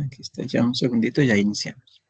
Aquí está, ya un segundito, ya iniciamos.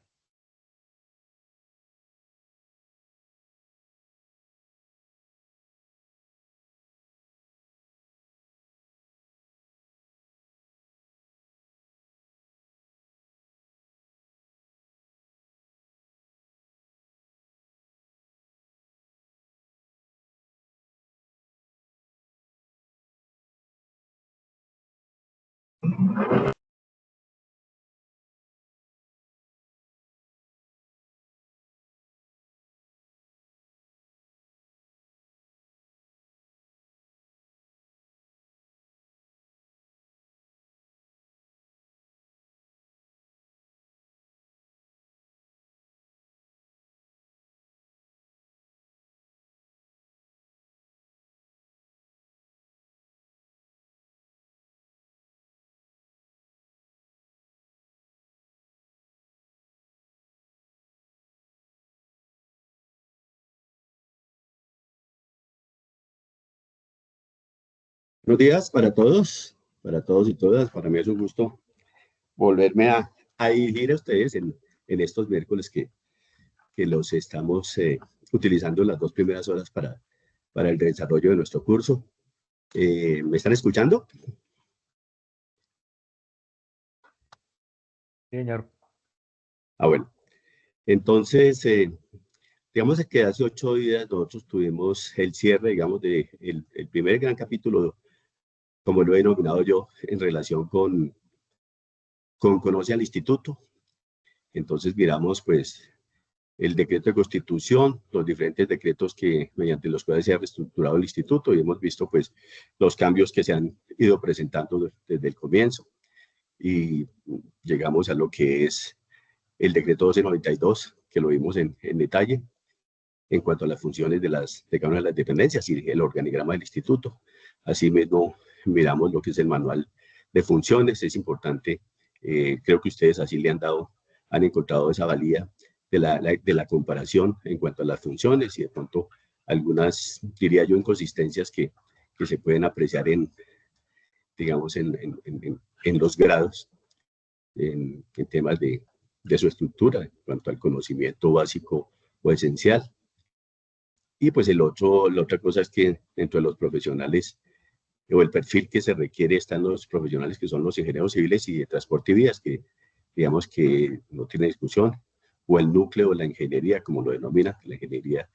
Buenos días para todos y todas. Para mí es un gusto volverme a dirigir a ustedes en estos miércoles que los estamos utilizando las dos primeras horas para el desarrollo de nuestro curso. ¿Me están escuchando? Señor. Bueno. Entonces, digamos que hace 8 días nosotros tuvimos el cierre, digamos, de el primer gran capítulo, como lo he denominado yo, en relación con Conoce al Instituto. Entonces miramos, pues, el decreto de constitución, los diferentes decretos mediante los cuales se ha reestructurado el instituto, y hemos visto, pues, los cambios que se han ido presentando desde el comienzo. Y llegamos a lo que es el decreto 1292, que lo vimos en detalle, en cuanto a las funciones de cada una de las dependencias y el organigrama del instituto. Asimismo, miramos lo que es el manual de funciones. Es importante, creo que ustedes así han encontrado esa valía de la comparación en cuanto a las funciones y de pronto algunas, diría yo, inconsistencias que se pueden apreciar digamos, en los grados, en temas de su estructura, en cuanto al conocimiento básico o esencial. Y pues la otra cosa es que dentro de los profesionales o el perfil que se requiere están los profesionales que son los ingenieros civiles y de transporte y vías, que digamos que no tiene discusión, o el núcleo de la ingeniería, como lo denomina, la ingeniería.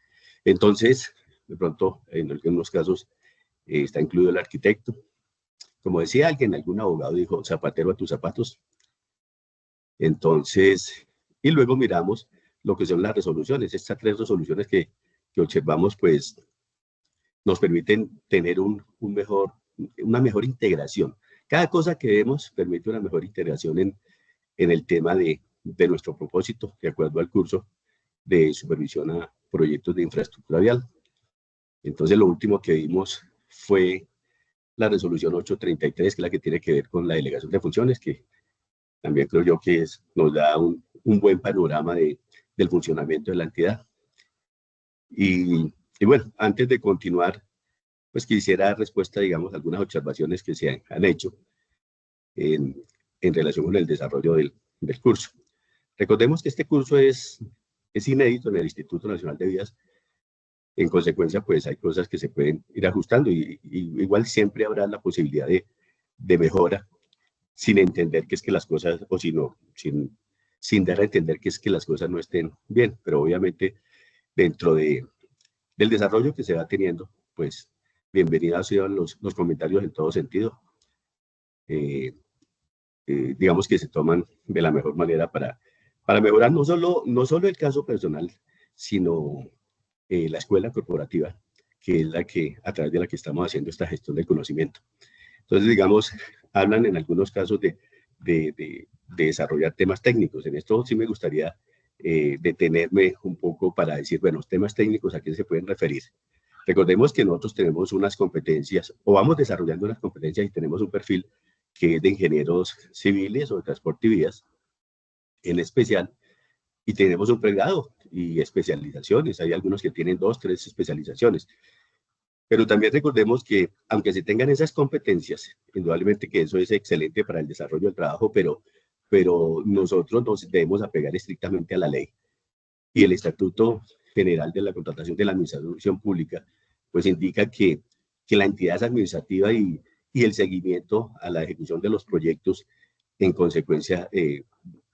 Entonces, de pronto, en algunos casos está incluido el arquitecto. Como decía alguien, algún abogado dijo, zapatero a tus zapatos. Entonces, y luego miramos lo que son las resoluciones, estas 3 resoluciones que observamos, pues, nos permiten tener una mejor integración. Cada cosa que vemos permite una mejor integración en el tema de nuestro propósito, de acuerdo al curso de supervisión a proyectos de infraestructura vial. Entonces, lo último que vimos fue la resolución 833, que es la que tiene que ver con la delegación de funciones, que también creo yo que nos da un buen panorama del funcionamiento de la entidad. Y bueno, antes de continuar, pues quisiera dar respuesta, digamos, a algunas observaciones que se han hecho en relación con el desarrollo del curso. Recordemos que este curso es inédito en el Instituto Nacional de Vías. En consecuencia, pues hay cosas que se pueden ir ajustando y igual siempre habrá la posibilidad de mejora, sin entender que es que las cosas, o sin dar a entender que es que las cosas no estén bien. Pero obviamente, dentro del desarrollo que se va teniendo, pues bienvenidos sean los comentarios en todo sentido. Digamos que se toman de la mejor manera para mejorar no solo el caso personal, sino la escuela corporativa, que es a través de la que estamos haciendo esta gestión del conocimiento. Entonces, digamos, hablan en algunos casos de desarrollar temas técnicos. En esto sí me gustaría detenerme un poco para decir, bueno, temas técnicos, ¿a qué se pueden referir? Recordemos que nosotros tenemos unas competencias, o vamos desarrollando unas competencias y tenemos un perfil que es de ingenieros civiles o de transporte y vías, en especial, y tenemos un pregrado y especializaciones. Hay algunos que tienen 2, 3 especializaciones. Pero también recordemos que, aunque se tengan esas competencias, indudablemente que eso es excelente para el desarrollo del trabajo, pero pero nosotros nos debemos apegar estrictamente a la ley. Y el Estatuto General de la Contratación de la Administración Pública, pues indica que la entidad es administrativa y el seguimiento a la ejecución de los proyectos, en consecuencia,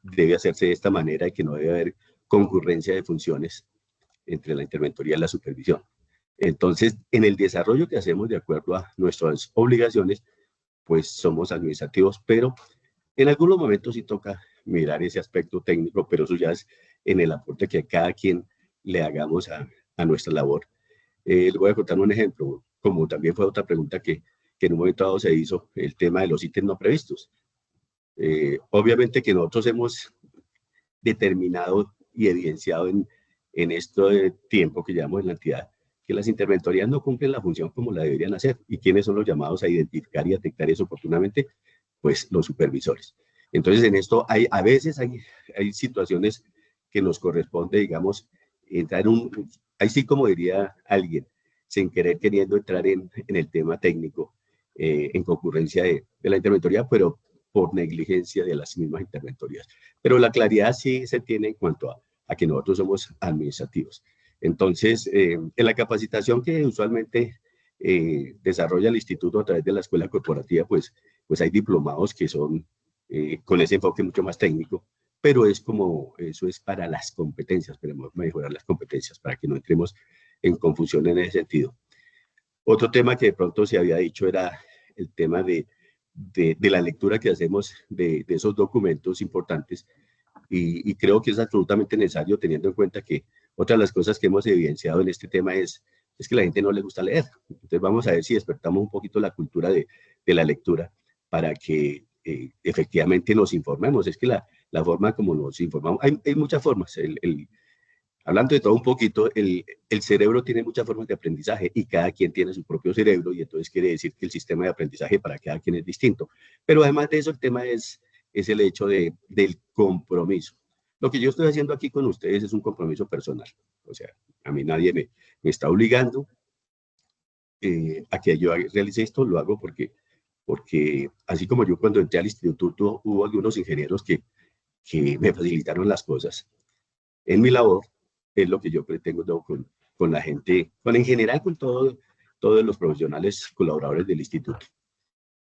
debe hacerse de esta manera y que no debe haber concurrencia de funciones entre la interventoría y la supervisión. Entonces, en el desarrollo que hacemos de acuerdo a nuestras obligaciones, pues somos administrativos, pero en algunos momentos sí toca mirar ese aspecto técnico, pero eso ya es en el aporte que cada quien le hagamos a nuestra labor. Le voy a contar un ejemplo, como también fue otra pregunta que en un momento dado se hizo, el tema de los ítems no previstos. Obviamente que nosotros hemos determinado y evidenciado en este tiempo que llevamos en la entidad, que las interventorías no cumplen la función como la deberían hacer. ¿Y quiénes son los llamados a identificar y detectar eso oportunamente? Pues los supervisores. Entonces, en esto a veces hay situaciones que nos corresponde, digamos, entrar ahí sí como diría alguien, sin querer queriendo entrar en el tema técnico, en concurrencia de la interventoría, pero por negligencia de las mismas interventorías. Pero la claridad sí se tiene en cuanto a que nosotros somos administrativos. Entonces, en la capacitación que usualmente desarrolla el instituto a través de la escuela corporativa, pues hay diplomados que son con ese enfoque mucho más técnico, pero eso es para las competencias, queremos mejorar las competencias para que no entremos en confusión en ese sentido. Otro tema que de pronto se había dicho era el tema de la lectura que hacemos de esos documentos importantes, y creo que es absolutamente necesario, teniendo en cuenta que otra de las cosas que hemos evidenciado en este tema es que a la gente no le gusta leer. Entonces vamos a ver si despertamos un poquito la cultura de la lectura para que efectivamente nos informemos. Es que la forma como nos informamos, hay muchas formas. Hablando de todo un poquito, el cerebro tiene muchas formas de aprendizaje y cada quien tiene su propio cerebro, y entonces quiere decir que el sistema de aprendizaje para cada quien es distinto. Pero además de eso, el tema es el hecho del compromiso. Lo que yo estoy haciendo aquí con ustedes es un compromiso personal. O sea, a mí nadie me está obligando a que yo realice esto, lo hago porque así como yo cuando entré al instituto hubo algunos ingenieros que me facilitaron las cosas. En mi labor es lo que yo pretendo con la gente, en general con todos los profesionales colaboradores del instituto.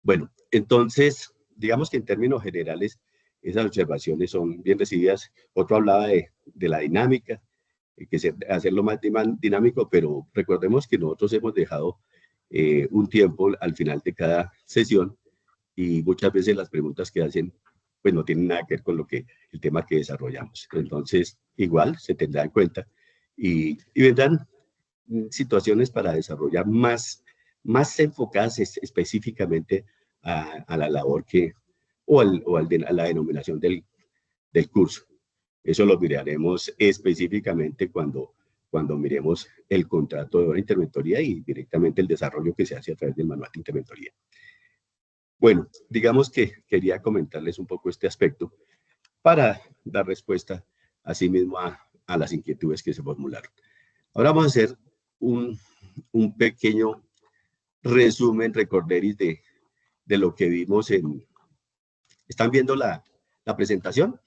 Bueno, entonces, digamos que en términos generales, esas observaciones son bien recibidas. Otro hablaba de la dinámica, hacerlo más dinámico, pero recordemos que nosotros hemos dejado un tiempo al final de cada sesión, y muchas veces las preguntas que hacen pues no tienen nada que ver con el tema que desarrollamos. Entonces, igual se tendrá en cuenta y vendrán situaciones para desarrollar más enfocadas específicamente a la labor a la denominación del curso. Eso lo miraremos específicamente cuando miremos el contrato de interventoría y directamente el desarrollo que se hace a través del manual de interventoría. Bueno, digamos que quería comentarles un poco este aspecto para dar respuesta asimismo a las inquietudes que se formularon. Ahora vamos a hacer un pequeño resumen, recorderis de lo que vimos en... ¿Están viendo la presentación?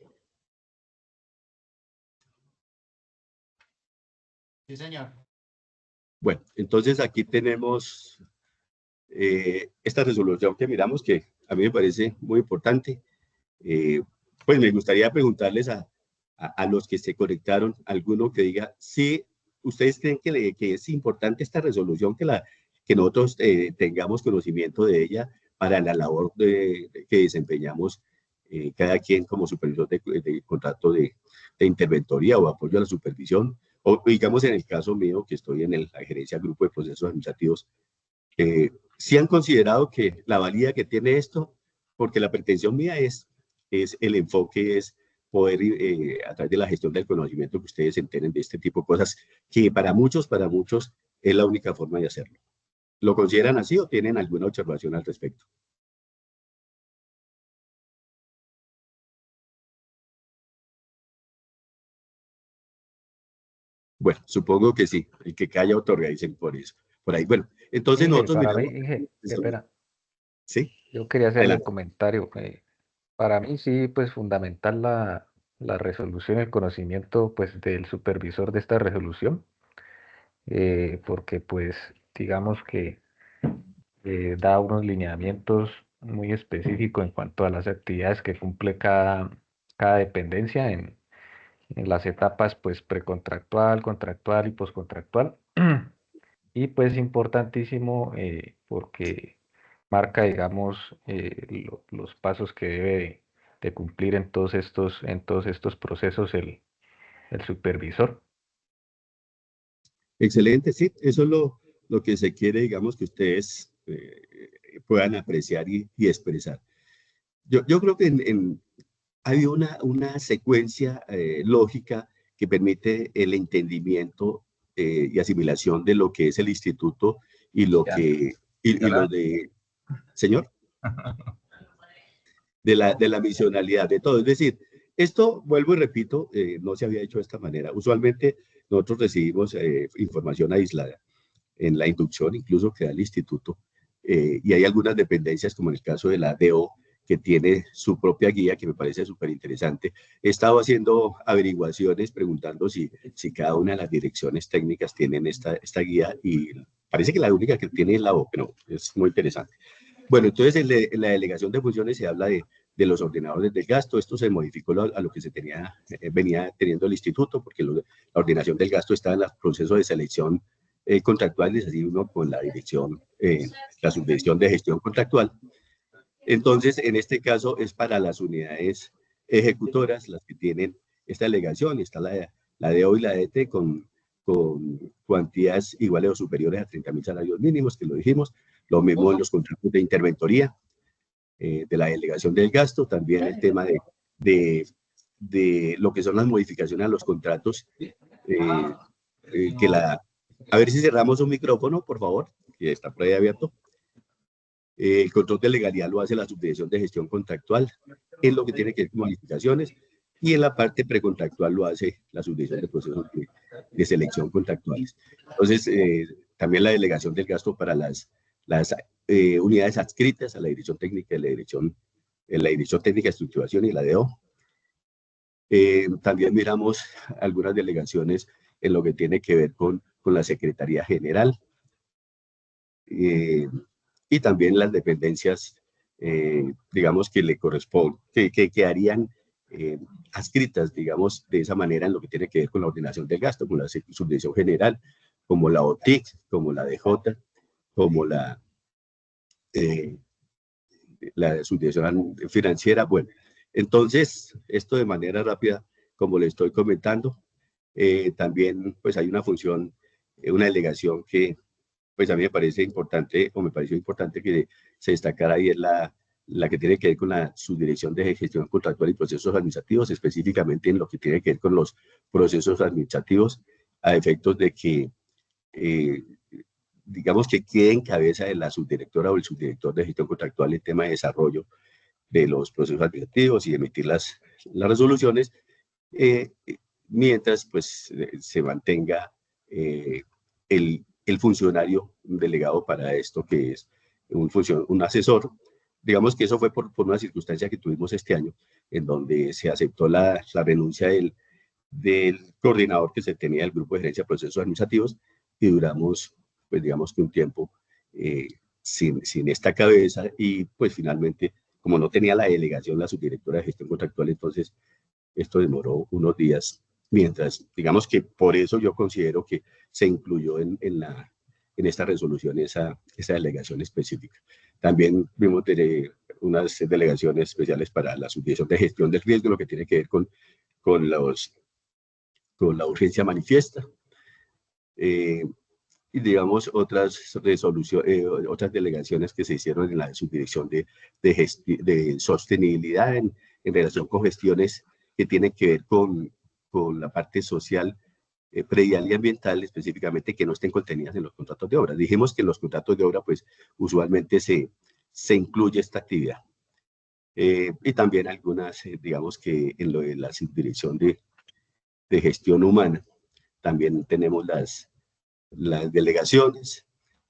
Sí, señor. Bueno, entonces aquí tenemos esta resolución que miramos, que a mí me parece muy importante. Pues me gustaría preguntarles a los que se conectaron, alguno que diga, si ustedes creen que es importante esta resolución, que nosotros tengamos conocimiento de ella para la labor que desempeñamos cada quien como supervisor de contrato de interventoría o apoyo a la supervisión, o digamos en el caso mío que estoy en la gerencia grupo de procesos administrativos, si han considerado que la valía que tiene esto, porque la pretensión mía es el enfoque, es poder, a través de la gestión del conocimiento, que ustedes se enteren de este tipo de cosas, que para muchos es la única forma de hacerlo. ¿Lo consideran así o tienen alguna observación al respecto? Bueno, supongo que sí, el que calla otorga, dicen por eso. Por ahí, bueno, entonces Inge, nosotros para miramos... mí, Inge, espera, ¿Sí? yo quería hacerle un Adelante. comentario. Para mí sí, pues fundamental la resolución, el conocimiento pues del supervisor de esta resolución, porque pues digamos que da unos lineamientos muy específicos en cuanto a las actividades que cumple cada dependencia en las etapas pues precontractual, contractual y poscontractual. Y pues importantísimo porque marca, digamos, los pasos que debe de cumplir en todos estos procesos el supervisor. Excelente, sí, eso es lo que se quiere, digamos, que ustedes puedan apreciar y expresar. Yo creo que hay una secuencia lógica que permite el entendimiento y asimilación de lo que es el instituto y lo Ya, que, y lo de, señor, de la misionalidad, de todo. Es decir, esto, vuelvo y repito, no se había hecho de esta manera. Usualmente nosotros recibimos información aislada en la inducción, incluso que da el instituto, y hay algunas dependencias, como en el caso de la DO, que tiene su propia guía, que me parece súper interesante. He estado haciendo averiguaciones, preguntando si cada una de las direcciones técnicas tienen esta guía, y parece que la única que tiene es la O, pero es muy interesante. Bueno, entonces en la delegación de funciones se habla de los ordenadores del gasto. Esto se modificó a lo que se venía teniendo el instituto, porque la ordenación del gasto está en el proceso de selección contractual, es decir, uno con la dirección, la subdirección de gestión contractual. Entonces, en este caso es para las unidades ejecutoras, las que tienen esta delegación, está la DO y la DT con cuantías iguales o superiores a 30.000 salarios mínimos, que lo dijimos. Lo mismo en los contratos de interventoría de la delegación del gasto, también el tema de lo que son las modificaciones a los contratos, a ver si cerramos un micrófono, por favor, que está por ahí abierto. El control de legalidad lo hace la subdirección de gestión contractual en lo que tiene que ver con modificaciones, y en la parte precontractual lo hace la subdirección de procesos de selección contractuales. Entonces, también la delegación del gasto para las unidades adscritas a la dirección técnica de la dirección técnica de estructuración y la DO. También miramos algunas delegaciones en lo que tiene que ver con la Secretaría General, y también las dependencias, digamos, que le corresponden, que harían adscritas, digamos, de esa manera en lo que tiene que ver con la ordenación del gasto, con la subdirección general, como la OTIC, como la DJ, como eh, la subdirección financiera. Bueno, entonces, esto de manera rápida, como le estoy comentando, también pues hay una función, una delegación que pues a mí me parece importante, o me pareció importante que se destacara ahí, es la que tiene que ver con la subdirección de gestión contractual y procesos administrativos, específicamente en lo que tiene que ver con los procesos administrativos, a efectos de que, eh, digamos, que quede en cabeza de la subdirectora o el subdirector de gestión contractual el tema de desarrollo de los procesos administrativos y emitir las resoluciones, eh, mientras pues se mantenga el funcionario delegado para esto, que es un asesor. Digamos que eso fue por una circunstancia que tuvimos este año, en donde se aceptó la renuncia del coordinador que se tenía del Grupo de Gerencia de Procesos Administrativos, y duramos, pues digamos que un tiempo sin esta cabeza, y pues finalmente, como no tenía la delegación la subdirectora de gestión contractual, entonces esto demoró unos días, mientras, digamos que por eso yo considero que se incluyó en esta resolución esa delegación específica. También vimos unas delegaciones especiales para la subdirección de gestión del riesgo, lo que tiene que ver con, con la urgencia manifiesta. Y digamos otras otras delegaciones que se hicieron en la subdirección de sostenibilidad en relación con gestiones que tienen que ver con la parte social, predial y ambiental, específicamente, que no estén contenidas en los contratos de obra. Dijimos que en los contratos de obra pues usualmente se incluye esta actividad. Y también algunas, digamos que en lo de la subdirección de gestión humana, también tenemos las delegaciones,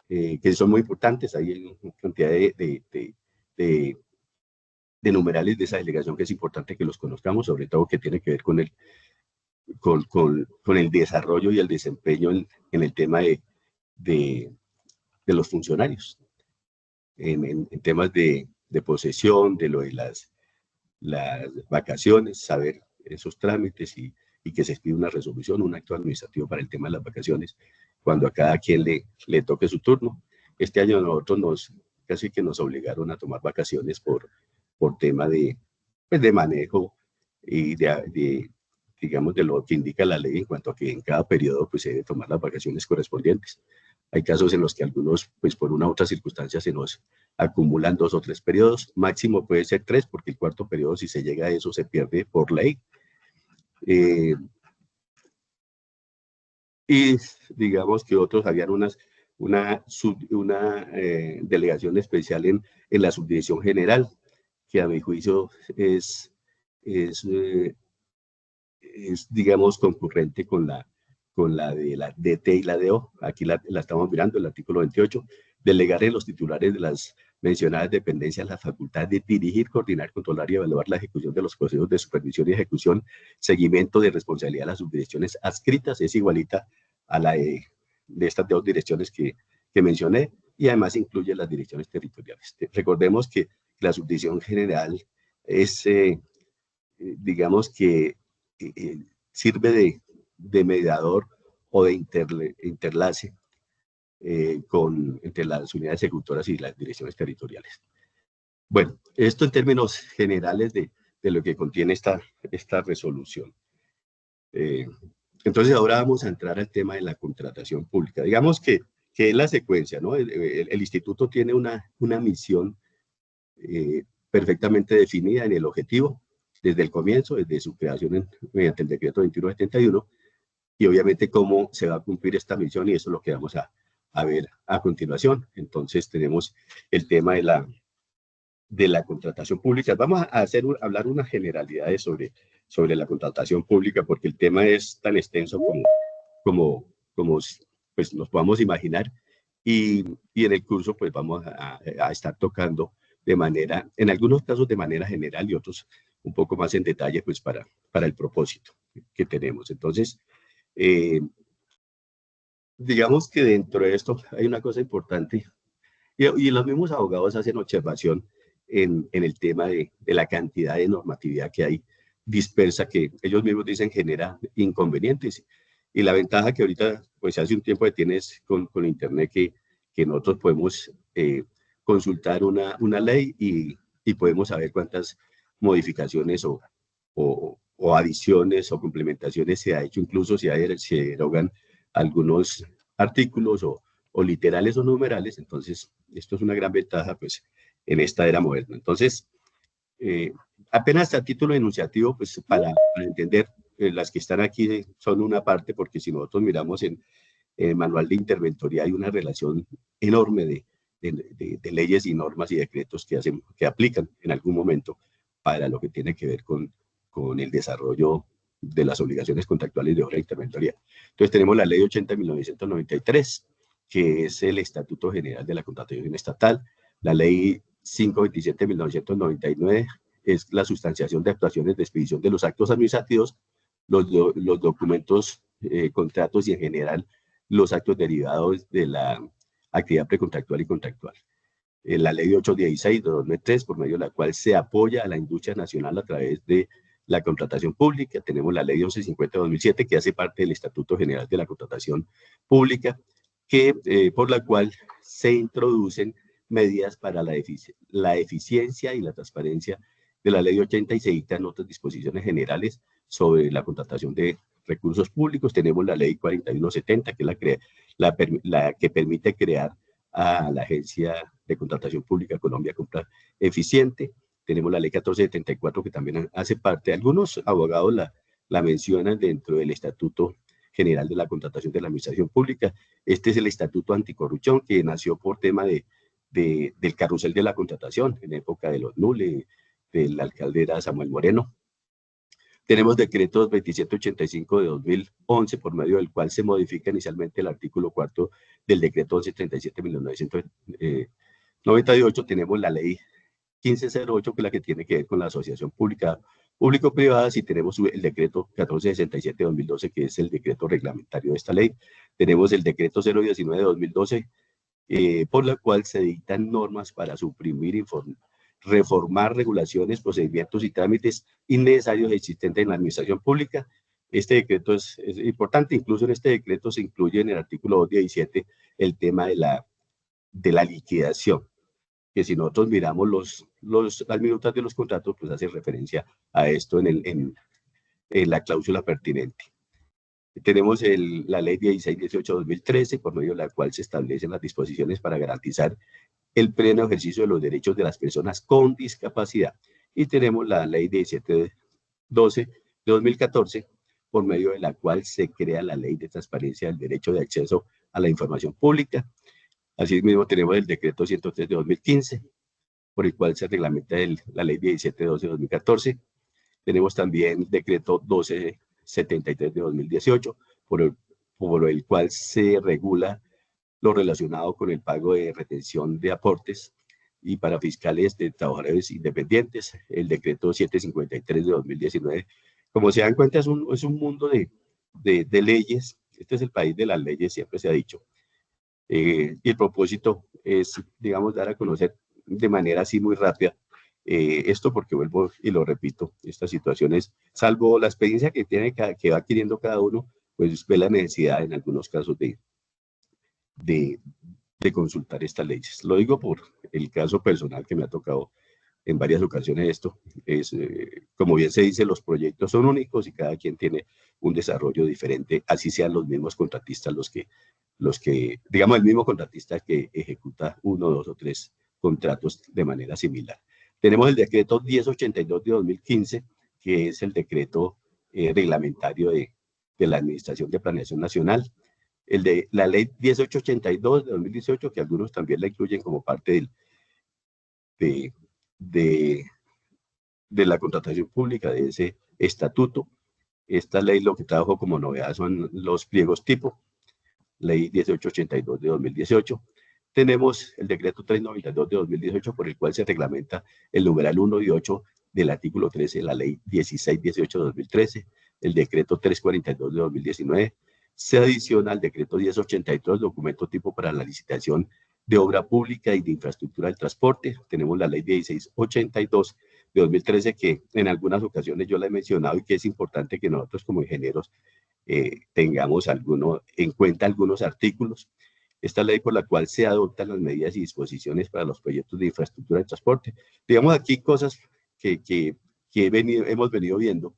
que son muy importantes. Hay una cantidad de de numerales de esa delegación, que es importante que los conozcamos, sobre todo que tiene que ver con el desarrollo y el desempeño en el tema de los funcionarios, en temas de posesión, de lo de las vacaciones, saber esos trámites y que se expida una resolución, un acto administrativo para el tema de las vacaciones, cuando a cada quien le toque su turno. Este año nosotros casi que nos obligaron a tomar vacaciones por tema pues de manejo y digamos, de lo que indica la ley en cuanto a que en cada periodo pues se debe tomar las vacaciones correspondientes. Hay casos en los que algunos, pues por una u otra circunstancia, se nos acumulan 2 o 3 periodos. Máximo puede ser 3, porque el cuarto periodo, si se llega a eso, se pierde por ley. Y digamos que otros habían una delegación especial en la subdirección general, que a mi juicio es digamos, concurrente con la de la DT y la DO. Aquí la estamos mirando, el artículo 28. Delegar en los titulares de las mencionadas dependencias la facultad de dirigir, coordinar, controlar y evaluar la ejecución de los procesos de supervisión y ejecución, seguimiento de responsabilidad de las subdirecciones adscritas, es igualita a la de estas 2 direcciones que mencioné, y además incluye las direcciones territoriales. Recordemos que la subdirección general es, digamos que sirve de mediador o de interlace entre las unidades ejecutoras y las direcciones territoriales. Bueno, esto en términos generales de lo que contiene esta resolución. Entonces ahora vamos a entrar al tema de la contratación pública. Digamos que es la secuencia, ¿no? El instituto tiene una misión perfectamente definida en el objetivo, desde el comienzo, desde su creación mediante el decreto 2171, y obviamente cómo se va a cumplir esta misión, y eso es lo que vamos a ver a continuación. Entonces tenemos el tema de la contratación pública. Vamos a hablar unas generalidades sobre la contratación pública, porque el tema es tan extenso como pues nos podamos imaginar, y en el curso pues vamos a estar tocando en algunos casos de manera general y otros un poco más en detalle, pues para el propósito que tenemos. Entonces, digamos que dentro de esto hay una cosa importante, y los mismos abogados hacen observación en el tema de la cantidad de normatividad que hay dispersa, que ellos mismos dicen genera inconvenientes. Y la ventaja que ahorita, pues hace un tiempo tienes con Internet, que nosotros podemos consultar una ley y podemos saber cuántas modificaciones o adiciones o complementaciones se ha hecho, incluso se derogan algunos artículos o literales o numerales. Entonces esto es una gran ventaja pues en esta era moderna. Entonces apenas a título enunciativo, pues para entender, las que están aquí son una parte, porque si nosotros miramos en el manual de interventoría hay una relación enorme de leyes y normas y decretos que aplican en algún momento para lo que tiene que ver con el desarrollo de las obligaciones contractuales de obra de interventoría. Entonces tenemos la ley 80 de 1993, que es el Estatuto General de la Contratación Estatal. La ley 527 de 1999 es la sustanciación de actuaciones de expedición de los actos administrativos, los documentos, contratos y en general los actos derivados de la actividad precontractual y contractual. La ley 816 de 2003, por medio de la cual se apoya a la industria nacional a través de la contratación pública. Tenemos la ley 1150 de 2007, que hace parte del Estatuto General de la Contratación Pública, por la cual se introducen medidas para la eficiencia y la transparencia de la ley 80, y se dictan otras disposiciones generales sobre la contratación de recursos públicos. Tenemos la ley 4170, que es la que permite crear a la Agencia de Contratación Pública Colombia Compra Eficiente. Tenemos la ley 1474, que también hace parte. Algunos abogados la mencionan dentro del Estatuto General de la Contratación de la Administración Pública. Este es el Estatuto Anticorrupción, que nació por tema del carrusel de la contratación en época de los Nule, del alcalde era Samuel Moreno. Tenemos decretos 2785 de 2011, por medio del cual se modifica inicialmente el artículo 4 del decreto 1137 de 1998. Tenemos la ley 1508, que es la que tiene que ver con la asociación público-privada. Si tenemos el decreto 1467 de 2012, que es el decreto reglamentario de esta ley. Tenemos el decreto 019 de 2012, por la cual se dictan normas para suprimir, reformar regulaciones, procedimientos y trámites innecesarios existentes en la administración pública. Este decreto es importante. Incluso en este decreto se incluye en el artículo 217 el tema de la liquidación, que si nosotros miramos las minutas de los contratos, pues hace referencia a esto en la cláusula pertinente. Tenemos la ley 1618-2013, por medio de la cual se establecen las disposiciones para garantizar el pleno ejercicio de los derechos de las personas con discapacidad. Y tenemos la ley 1712 de 2014, por medio de la cual se crea la ley de transparencia del derecho de acceso a la información pública. Asimismo, tenemos el decreto 103 de 2015, por el cual se reglamenta la ley 1712 de 2014. Tenemos también el decreto 1273 de 2018, por el cual se regula lo relacionado con el pago de retención de aportes y para fiscales de trabajadores independientes. El decreto 753 de 2019. Como se dan cuenta, es un mundo de leyes. Este es el país de las leyes, siempre se ha dicho. Y el propósito es, digamos, dar a conocer de manera así muy rápida esto, porque vuelvo y lo repito, estas situaciones, salvo la experiencia que va adquiriendo cada uno, pues ve la necesidad en algunos casos de consultar estas leyes. Lo digo por el caso personal que me ha tocado en varias ocasiones. Esto es, como bien se dice, los proyectos son únicos y cada quien tiene un desarrollo diferente, así sean los mismos contratistas los que, digamos, el mismo contratista que ejecuta 1, 2 o 3 contratos de manera similar. Tenemos el decreto 1082 de 2015, que es el decreto reglamentario de la Administración de Planeación Nacional. La ley 1882 de 2018, que algunos también la incluyen como parte de la contratación pública, de ese estatuto. Esta ley lo que trajo como novedad son los pliegos tipo, ley 1882 de 2018. Tenemos el decreto 392 de 2018, por el cual se reglamenta el numeral 1 y 8 del artículo 13 de la ley 1618 de 2013, el decreto 342 de 2019, se adiciona al decreto 1082, documento tipo para la licitación de obra pública y de infraestructura del transporte. Tenemos la ley 1682 de 2013, que en algunas ocasiones yo la he mencionado y que es importante que nosotros como ingenieros tengamos en cuenta algunos artículos. Esta ley por la cual se adoptan las medidas y disposiciones para los proyectos de infraestructura de transporte. Digamos aquí cosas que hemos venido viendo,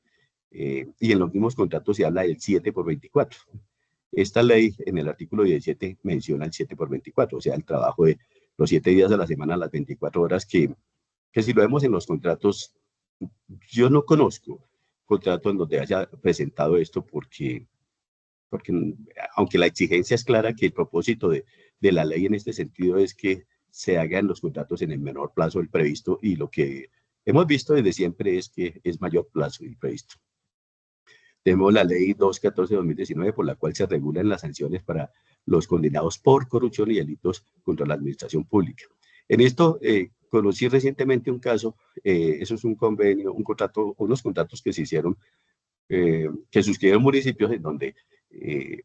y en los mismos contratos se habla del 7x24. Esta ley en el artículo 17 menciona el 7x24, o sea, el trabajo de los 7 días a la semana, las 24 horas, que si lo vemos en los contratos, yo no conozco contrato en donde haya presentado esto, porque aunque la exigencia es clara, que el propósito de la ley en este sentido es que se hagan los contratos en el menor plazo del previsto, y lo que hemos visto desde siempre es que es mayor plazo del previsto. Tenemos la ley 214 de 2019, por la cual se regulan las sanciones para los condenados por corrupción y delitos contra la administración pública. En esto conocí recientemente un caso, eso es un convenio, unos contratos que se hicieron, que suscribieron municipios en donde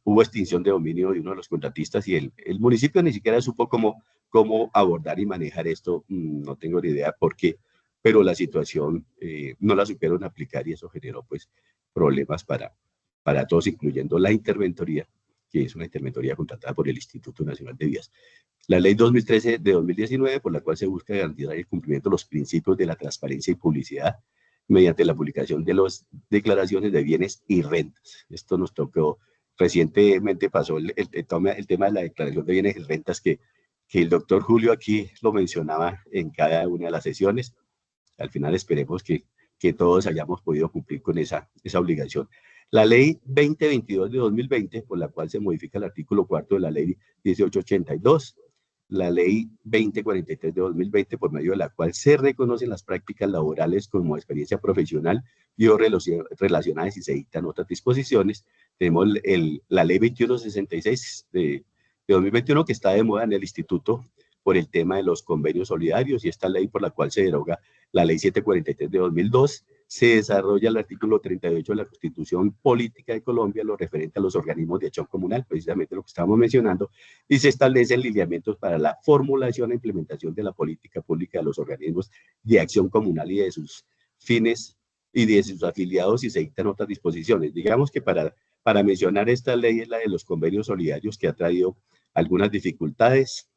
hubo extinción de dominio de uno de los contratistas, y el municipio ni siquiera supo cómo abordar y manejar esto. No tengo ni idea por qué, pero la situación no la supieron aplicar, y eso generó pues problemas para todos, incluyendo la interventoría, que es una interventoría contratada por el Instituto Nacional de Vías. La ley 2013 de 2019, por la cual se busca garantizar el cumplimiento de los principios de la transparencia y publicidad mediante la publicación de las declaraciones de bienes y rentas. Esto nos tocó recientemente, pasó el tema de la declaración de bienes y rentas, que el doctor Julio aquí lo mencionaba en cada una de las sesiones. Al final esperemos que todos hayamos podido cumplir con esa obligación. La ley 2022 de 2020, por la cual se modifica el artículo 4 de la ley 1882, la ley 2043 de 2020, por medio de la cual se reconocen las prácticas laborales como experiencia profesional y o relacionadas, y se dictan otras disposiciones. Tenemos la ley 2166 de 2021, que está de moda en el instituto, por el tema de los convenios solidarios, y esta ley por la cual se deroga la ley 743 de 2002, se desarrolla el artículo 38 de la Constitución Política de Colombia, lo referente a los organismos de acción comunal, precisamente lo que estábamos mencionando, y se establecen lineamientos para la formulación e implementación de la política pública de los organismos de acción comunal y de sus fines y de sus afiliados, y se dictan otras disposiciones. Digamos que para mencionar esta ley es la de los convenios solidarios, que ha traído algunas dificultades.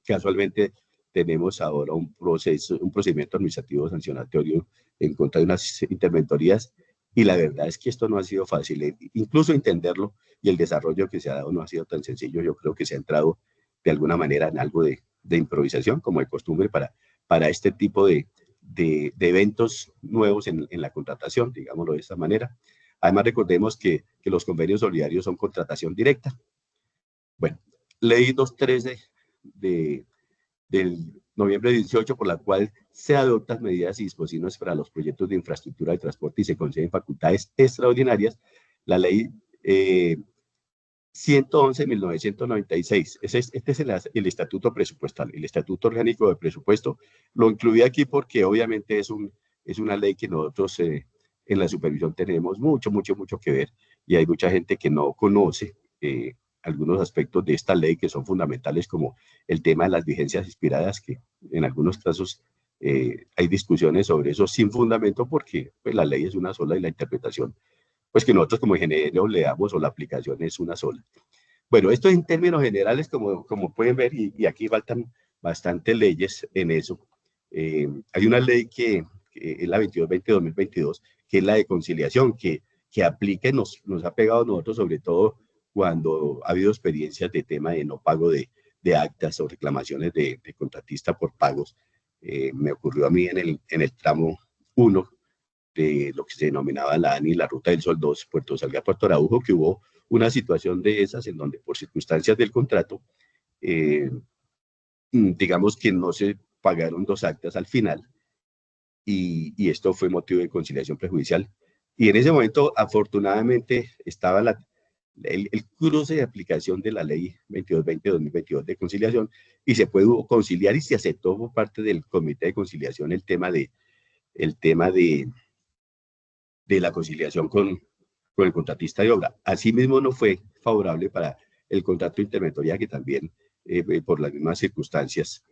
Casualmente tenemos ahora un procedimiento administrativo sancionatorio en contra de unas interventorías, y la verdad es que esto no ha sido fácil, incluso entenderlo, y el desarrollo que se ha dado no ha sido tan sencillo. Yo creo que se ha entrado de alguna manera en algo de improvisación, como de costumbre, para este tipo de eventos nuevos en la contratación, digámoslo de esta manera. Además, recordemos que los convenios solidarios son contratación directa. Bueno, ley 213 del noviembre 18, por la cual se adoptan medidas y disposiciones para los proyectos de infraestructura de transporte y se conceden facultades extraordinarias. La ley 111 de 1996. Este es el estatuto presupuestal, el estatuto orgánico de presupuesto. Lo incluí aquí porque obviamente es una ley que nosotros en la supervisión tenemos mucho que ver, y hay mucha gente que no conoce algunos aspectos de esta ley que son fundamentales, como el tema de las vigencias expiradas, que en algunos casos hay discusiones sobre eso sin fundamento, porque pues, la ley es una sola y la interpretación, pues que nosotros como ingenieros le damos, o la aplicación es una sola. Bueno, esto en términos generales, como pueden ver, y aquí faltan bastantes leyes en eso. Hay una ley que es la 22/20/2022, que es la de conciliación, que aplica y nos ha pegado a nosotros, sobre todo cuando ha habido experiencias de tema de no pago de actas o reclamaciones de contratista por pagos. Me ocurrió a mí en el tramo 1 de lo que se denominaba la ANI, la Ruta del Sol 2, Puerto Salga, Puerto Araujo, que hubo una situación de esas en donde por circunstancias del contrato, digamos que no se pagaron 2 actas al final, y esto fue motivo de conciliación prejudicial. Y en ese momento, afortunadamente, estaba el cruce de aplicación de la ley 22/20/2022 de conciliación, y se pudo conciliar y se aceptó por parte del comité de conciliación el tema de la conciliación con el contratista de obra. Asimismo, no fue favorable para el contrato de interventoría, que también, por las mismas circunstancias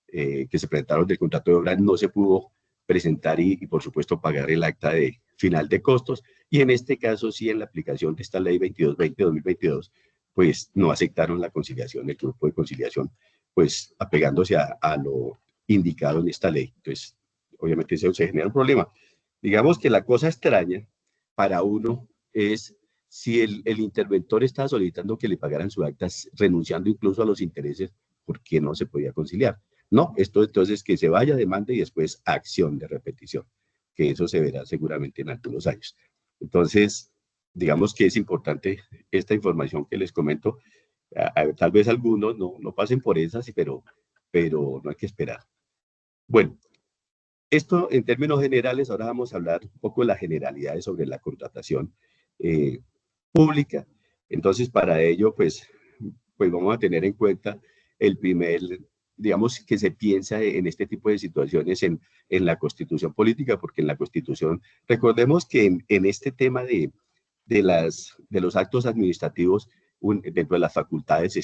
que se presentaron del contrato de obra, no se pudo presentar y por supuesto, pagar el acta de final de costos. Y en este caso, sí, en la aplicación de esta ley 22/20/2022, pues no aceptaron la conciliación, el grupo de conciliación, pues apegándose a lo indicado en esta ley. Entonces, obviamente, se genera un problema. Digamos que la cosa extraña para uno es si el interventor estaba solicitando que le pagaran sus actas, renunciando incluso a los intereses, ¿por qué no se podía conciliar? No, esto entonces que se vaya, demanda y después acción de repetición, que eso se verá seguramente en algunos años. Entonces, digamos que es importante esta información que les comento. Tal vez algunos no pasen por esas, pero no hay que esperar. Bueno, esto en términos generales. Ahora vamos a hablar un poco de las generalidades sobre la contratación pública. Entonces, para ello, pues vamos a tener en cuenta el primer, digamos, que se piensa en este tipo de situaciones en la Constitución política, porque en la Constitución, recordemos que en este tema de los actos administrativos, dentro de las facultades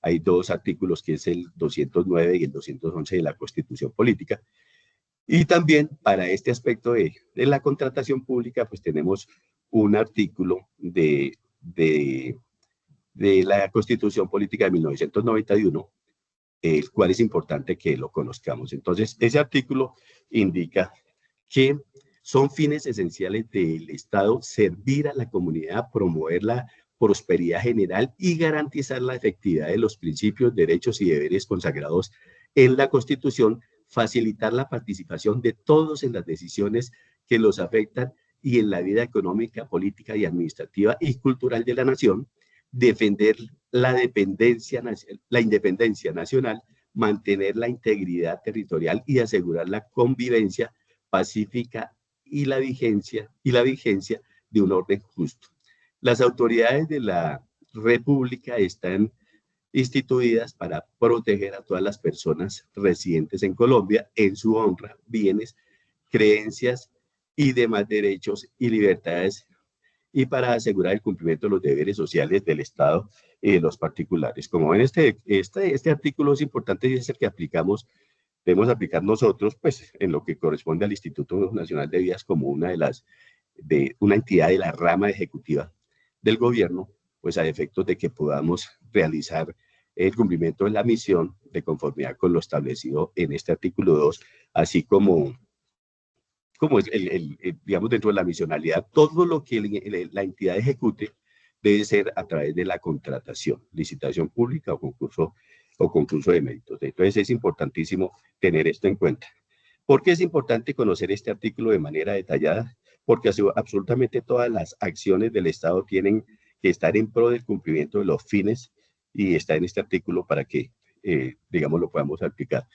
hay 2 artículos, que es el 209 y el 211 de la Constitución política. Y también para este aspecto de la contratación pública, pues tenemos un artículo de la Constitución Política de 1991, el cual es importante que lo conozcamos. Entonces, ese artículo indica que son fines esenciales del Estado servir a la comunidad, promover la prosperidad general y garantizar la efectividad de los principios, derechos y deberes consagrados en la Constitución, facilitar la participación de todos en las decisiones que los afectan y en la vida económica, política y administrativa y cultural de la nación, defender la independencia nacional, mantener la integridad territorial y asegurar la convivencia pacífica y la vigencia de un orden justo. Las autoridades de la República están instituidas para proteger a todas las personas residentes en Colombia en su honra, bienes, creencias y demás derechos y libertades, y para asegurar el cumplimiento de los deberes sociales del Estado y de los particulares. Como ven, este artículo es importante y es el que debemos aplicar nosotros, pues, en lo que corresponde al Instituto Nacional de Vías como una entidad de la rama ejecutiva del gobierno, pues a efectos de que podamos realizar el cumplimiento de la misión de conformidad con lo establecido en este artículo 2, así como es digamos, dentro de la misionalidad, todo lo que la entidad ejecute debe ser a través de la contratación, licitación pública o concurso de méritos. Entonces es importantísimo tener esto en cuenta. ¿Por qué es importante conocer este artículo de manera detallada? Porque absolutamente todas las acciones del Estado tienen que estar en pro del cumplimiento de los fines y está en este artículo para que, digamos, lo podamos aplicar.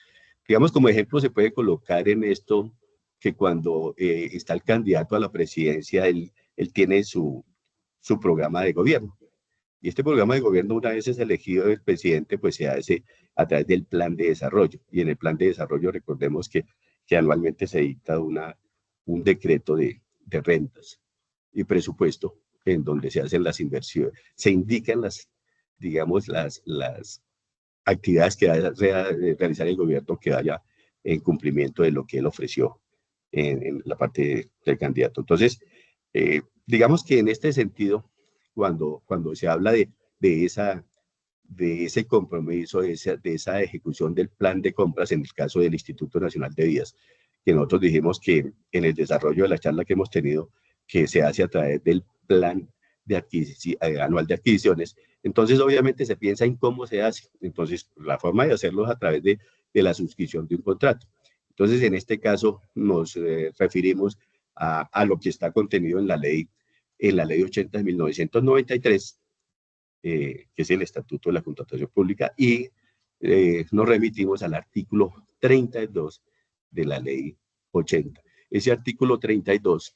Digamos, como ejemplo, se puede colocar en esto que cuando está el candidato a la presidencia, él tiene su programa de gobierno. Y este programa de gobierno, una vez es elegido el presidente, pues se hace a través del plan de desarrollo. Y en el plan de desarrollo, recordemos que anualmente se dicta un decreto de rentas y presupuesto en donde se hacen las inversiones, se indican digamos, las actividades que va a realizar el gobierno que vaya en cumplimiento de lo que él ofreció en la parte del candidato. Entonces, digamos que en este sentido, cuando se habla de ese compromiso, de esa ejecución del plan de compras en el caso del Instituto Nacional de Vías, que nosotros dijimos que en el desarrollo de la charla que hemos tenido, que se hace a través del plan anual de adquisiciones, entonces obviamente se piensa en cómo se hace. Entonces, la forma de hacerlo es a través de la suscripción de un contrato. Entonces, en este caso, nos referimos a lo que está contenido en la ley 80 de 1993, que es el Estatuto de la Contratación Pública, y nos remitimos al artículo 32 de la ley 80. Ese artículo 32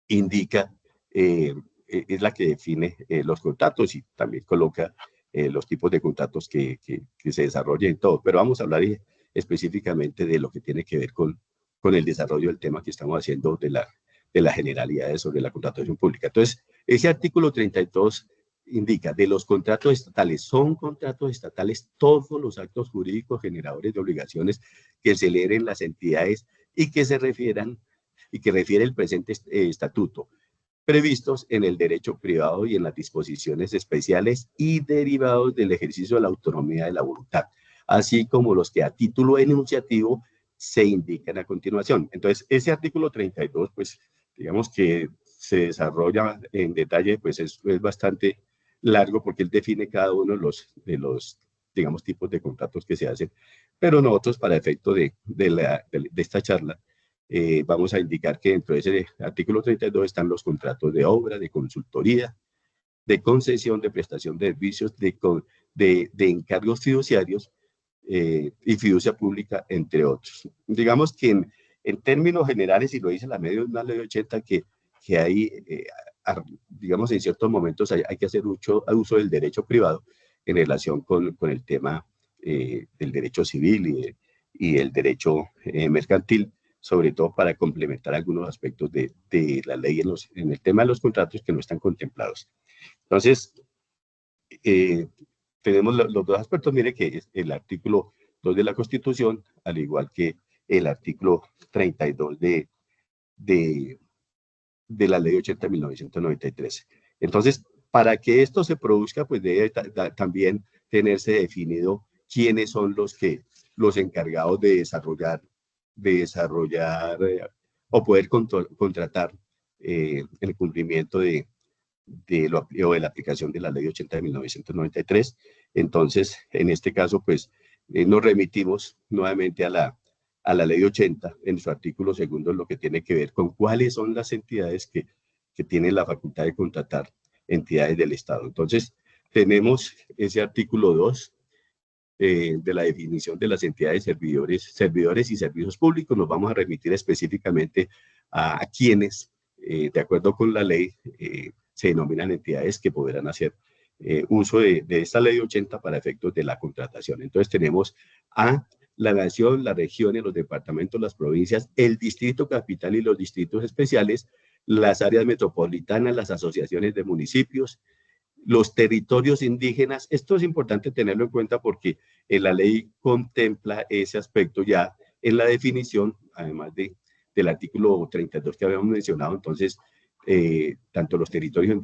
indica, es la que define los contratos y también coloca los tipos de contratos que se desarrollen en todo, pero vamos a hablar específicamente de lo que tiene que ver con el desarrollo del tema que estamos haciendo de las generalidades sobre la contratación pública. Entonces, ese artículo 32 indica, de los contratos estatales, son contratos estatales todos los actos jurídicos generadores de obligaciones que celebren las entidades y que refiere el presente estatuto, previstos en el derecho privado y en las disposiciones especiales y derivados del ejercicio de la autonomía de la voluntad, así como los que a título enunciativo se indican a continuación. Entonces, ese artículo 32, pues, digamos que se desarrolla en detalle, pues es bastante largo porque él define cada uno de los digamos, tipos de contratos que se hacen, pero nosotros, para efecto de esta charla, vamos a indicar que dentro de ese artículo 32 están los contratos de obra, de consultoría, de concesión, de prestación de servicios, de encargos fiduciarios y fiducia pública, entre otros. Digamos que en términos generales, y lo dice la una ley 80, que hay, digamos, en ciertos momentos hay que hacer mucho uso del derecho privado en relación con el tema del derecho civil y el derecho mercantil, sobre todo para complementar algunos aspectos de la ley en el tema de los contratos que no están contemplados. Entonces, tenemos los dos aspectos. Mire que es el artículo 2 de la Constitución, al igual que el artículo 32 de la ley 80 de 1993. Entonces, para que esto se produzca, pues debe también tenerse definido quiénes son los encargados de desarrollar o poder contratar el cumplimiento de la aplicación de la ley 80 de 1993. Entonces, en este caso, pues nos remitimos nuevamente a la ley 80 en su artículo segundo, lo que tiene que ver con cuáles son las entidades que tienen la facultad de contratar entidades del Estado. Entonces, tenemos ese artículo 2 de la definición de las entidades servidores y servicios públicos. Nos vamos a remitir específicamente a quienes, de acuerdo con la ley, se denominan entidades que podrán hacer uso de esta ley 80 para efectos de la contratación. Entonces tenemos a la nación, las regiones, los departamentos, las provincias, el distrito capital y los distritos especiales, las áreas metropolitanas, las asociaciones de municipios, los territorios indígenas. Esto es importante tenerlo en cuenta porque la ley contempla ese aspecto ya en la definición, además del artículo 32 que habíamos mencionado. Entonces, tanto los territorios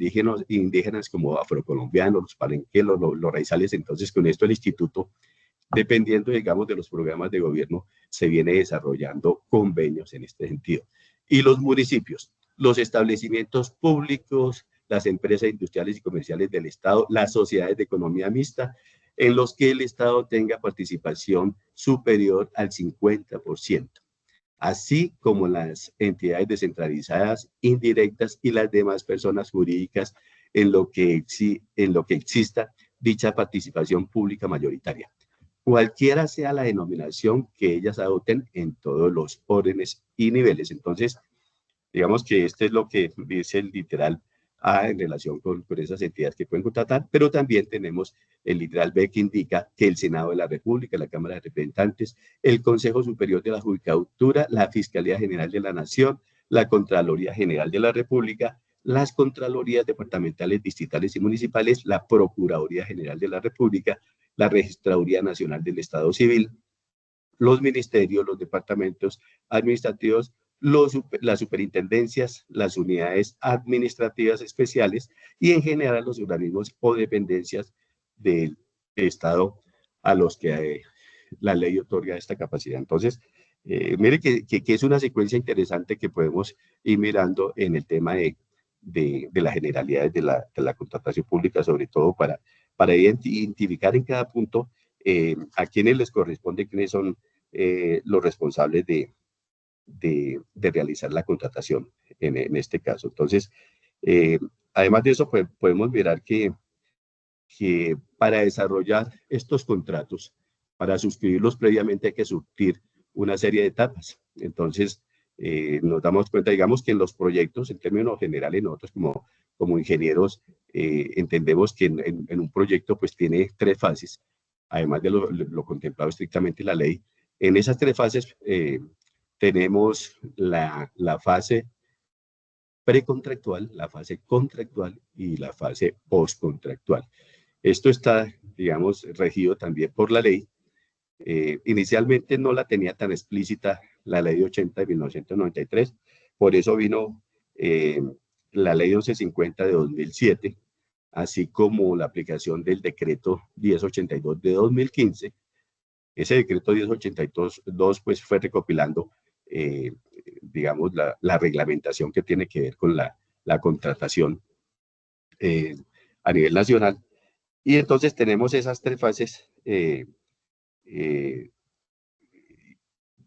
indígenas como afrocolombianos, los palenqueros, los raizales. Entonces, con esto el instituto, dependiendo, digamos, de los programas de gobierno, se viene desarrollando convenios en este sentido. Y los municipios, los establecimientos públicos, las empresas industriales y comerciales del Estado, las sociedades de economía mixta, en los que el Estado tenga participación superior al 50%, así como las entidades descentralizadas, indirectas y las demás personas jurídicas en lo que exista dicha participación pública mayoritaria, cualquiera sea la denominación que ellas adopten en todos los órdenes y niveles. Entonces, digamos que este es lo que dice el literal A en relación con esas entidades que pueden contratar, pero también tenemos el literal B que indica que el Senado de la República, la Cámara de Representantes, el Consejo Superior de la Judicatura, la Fiscalía General de la Nación, la Contraloría General de la República, las Contralorías Departamentales, Distritales y Municipales, la Procuraduría General de la República, la Registraduría Nacional del Estado Civil, los ministerios, los departamentos administrativos, las superintendencias, las unidades administrativas especiales y en general los organismos o dependencias del Estado a los que la ley otorga esta capacidad. Entonces, mire que es una secuencia interesante que podemos ir mirando en el tema de las generalidades de la contratación pública, sobre todo para identificar en cada punto a quienes les corresponde, quiénes son los responsables de realizar la contratación en este caso. Entonces, además de eso, pues, podemos mirar que para desarrollar estos contratos, para suscribirlos previamente hay que surtir una serie de etapas. Entonces, nos damos cuenta, digamos que en los proyectos, en términos generales, nosotros como ingenieros entendemos que en un proyecto pues tiene tres fases, además de lo contemplado estrictamente en la ley. En esas tres fases tenemos la fase precontractual, la fase contractual y la fase postcontractual. Esto está, digamos, regido también por la ley. Inicialmente no la tenía tan explícita la ley 80 de 1993, por eso vino la ley 1150 de 2007, así como la aplicación del decreto 1082 de 2015. Ese decreto 1082 pues fue recopilando, digamos, la reglamentación que tiene que ver con la contratación a nivel nacional. Y entonces tenemos esas tres fases de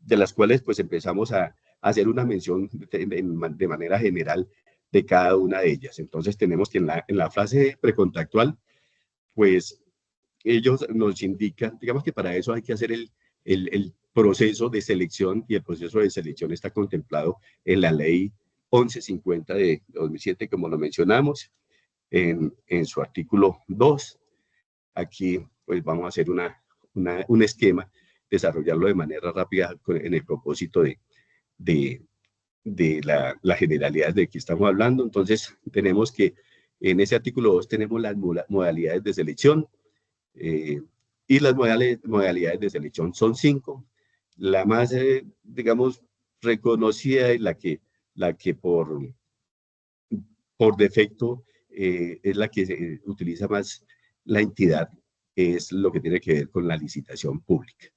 las cuales pues empezamos a hacer una mención de manera general de cada una de ellas. Entonces tenemos que en la fase precontractual, pues ellos nos indican, digamos que para eso hay que hacer el proceso de selección, y el proceso de selección está contemplado en la ley 1150 de 2007, como lo mencionamos, en su artículo 2. Aquí pues vamos a hacer un esquema, desarrollarlo de manera rápida en el propósito de la generalidad de que estamos hablando. Entonces tenemos que en ese artículo 2 tenemos las modalidades de selección, y las modalidades de selección son 5. La más, digamos, reconocida y la que por defecto es la que se utiliza más la entidad, es lo que tiene que ver con la licitación pública.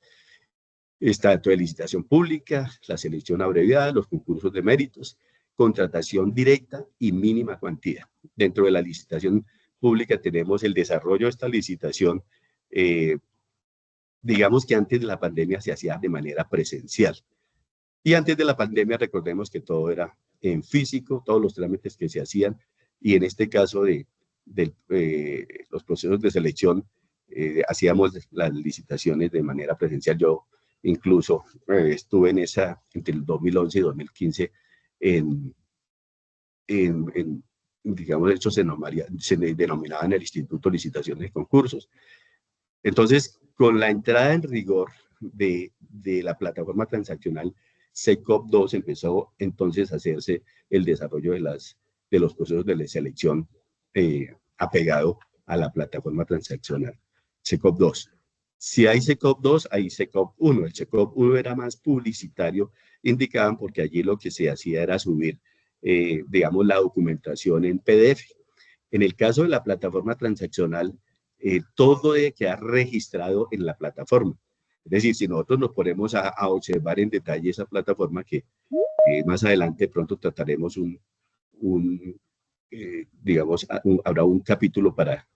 Está dentro de licitación pública, la selección abreviada, los concursos de méritos, contratación directa y mínima cuantía. Dentro de la licitación pública tenemos el desarrollo de esta licitación. Digamos que antes de la pandemia se hacía de manera presencial. Y antes de la pandemia recordemos que todo era en físico, todos los trámites que se hacían, y en este caso de los procesos de selección, hacíamos las licitaciones de manera presencial. Yo incluso estuve entre el 2011 y 2015 en digamos, esto se denominaba en el Instituto Licitaciones y Concursos. Entonces, con la entrada en rigor de la plataforma transaccional, SECOP2 empezó entonces a hacerse el desarrollo de los procesos de selección apegado a la plataforma transaccional, SECOP2. Si hay SECOP2, hay SECOP1. El SECOP1 era más publicitario, indicaban, porque allí lo que se hacía era subir, digamos, la documentación en PDF. En el caso de la plataforma transaccional, todo debe quedar registrado en la plataforma. Es decir, si nosotros nos ponemos a observar en detalle esa plataforma, que más adelante pronto trataremos digamos, habrá un capítulo para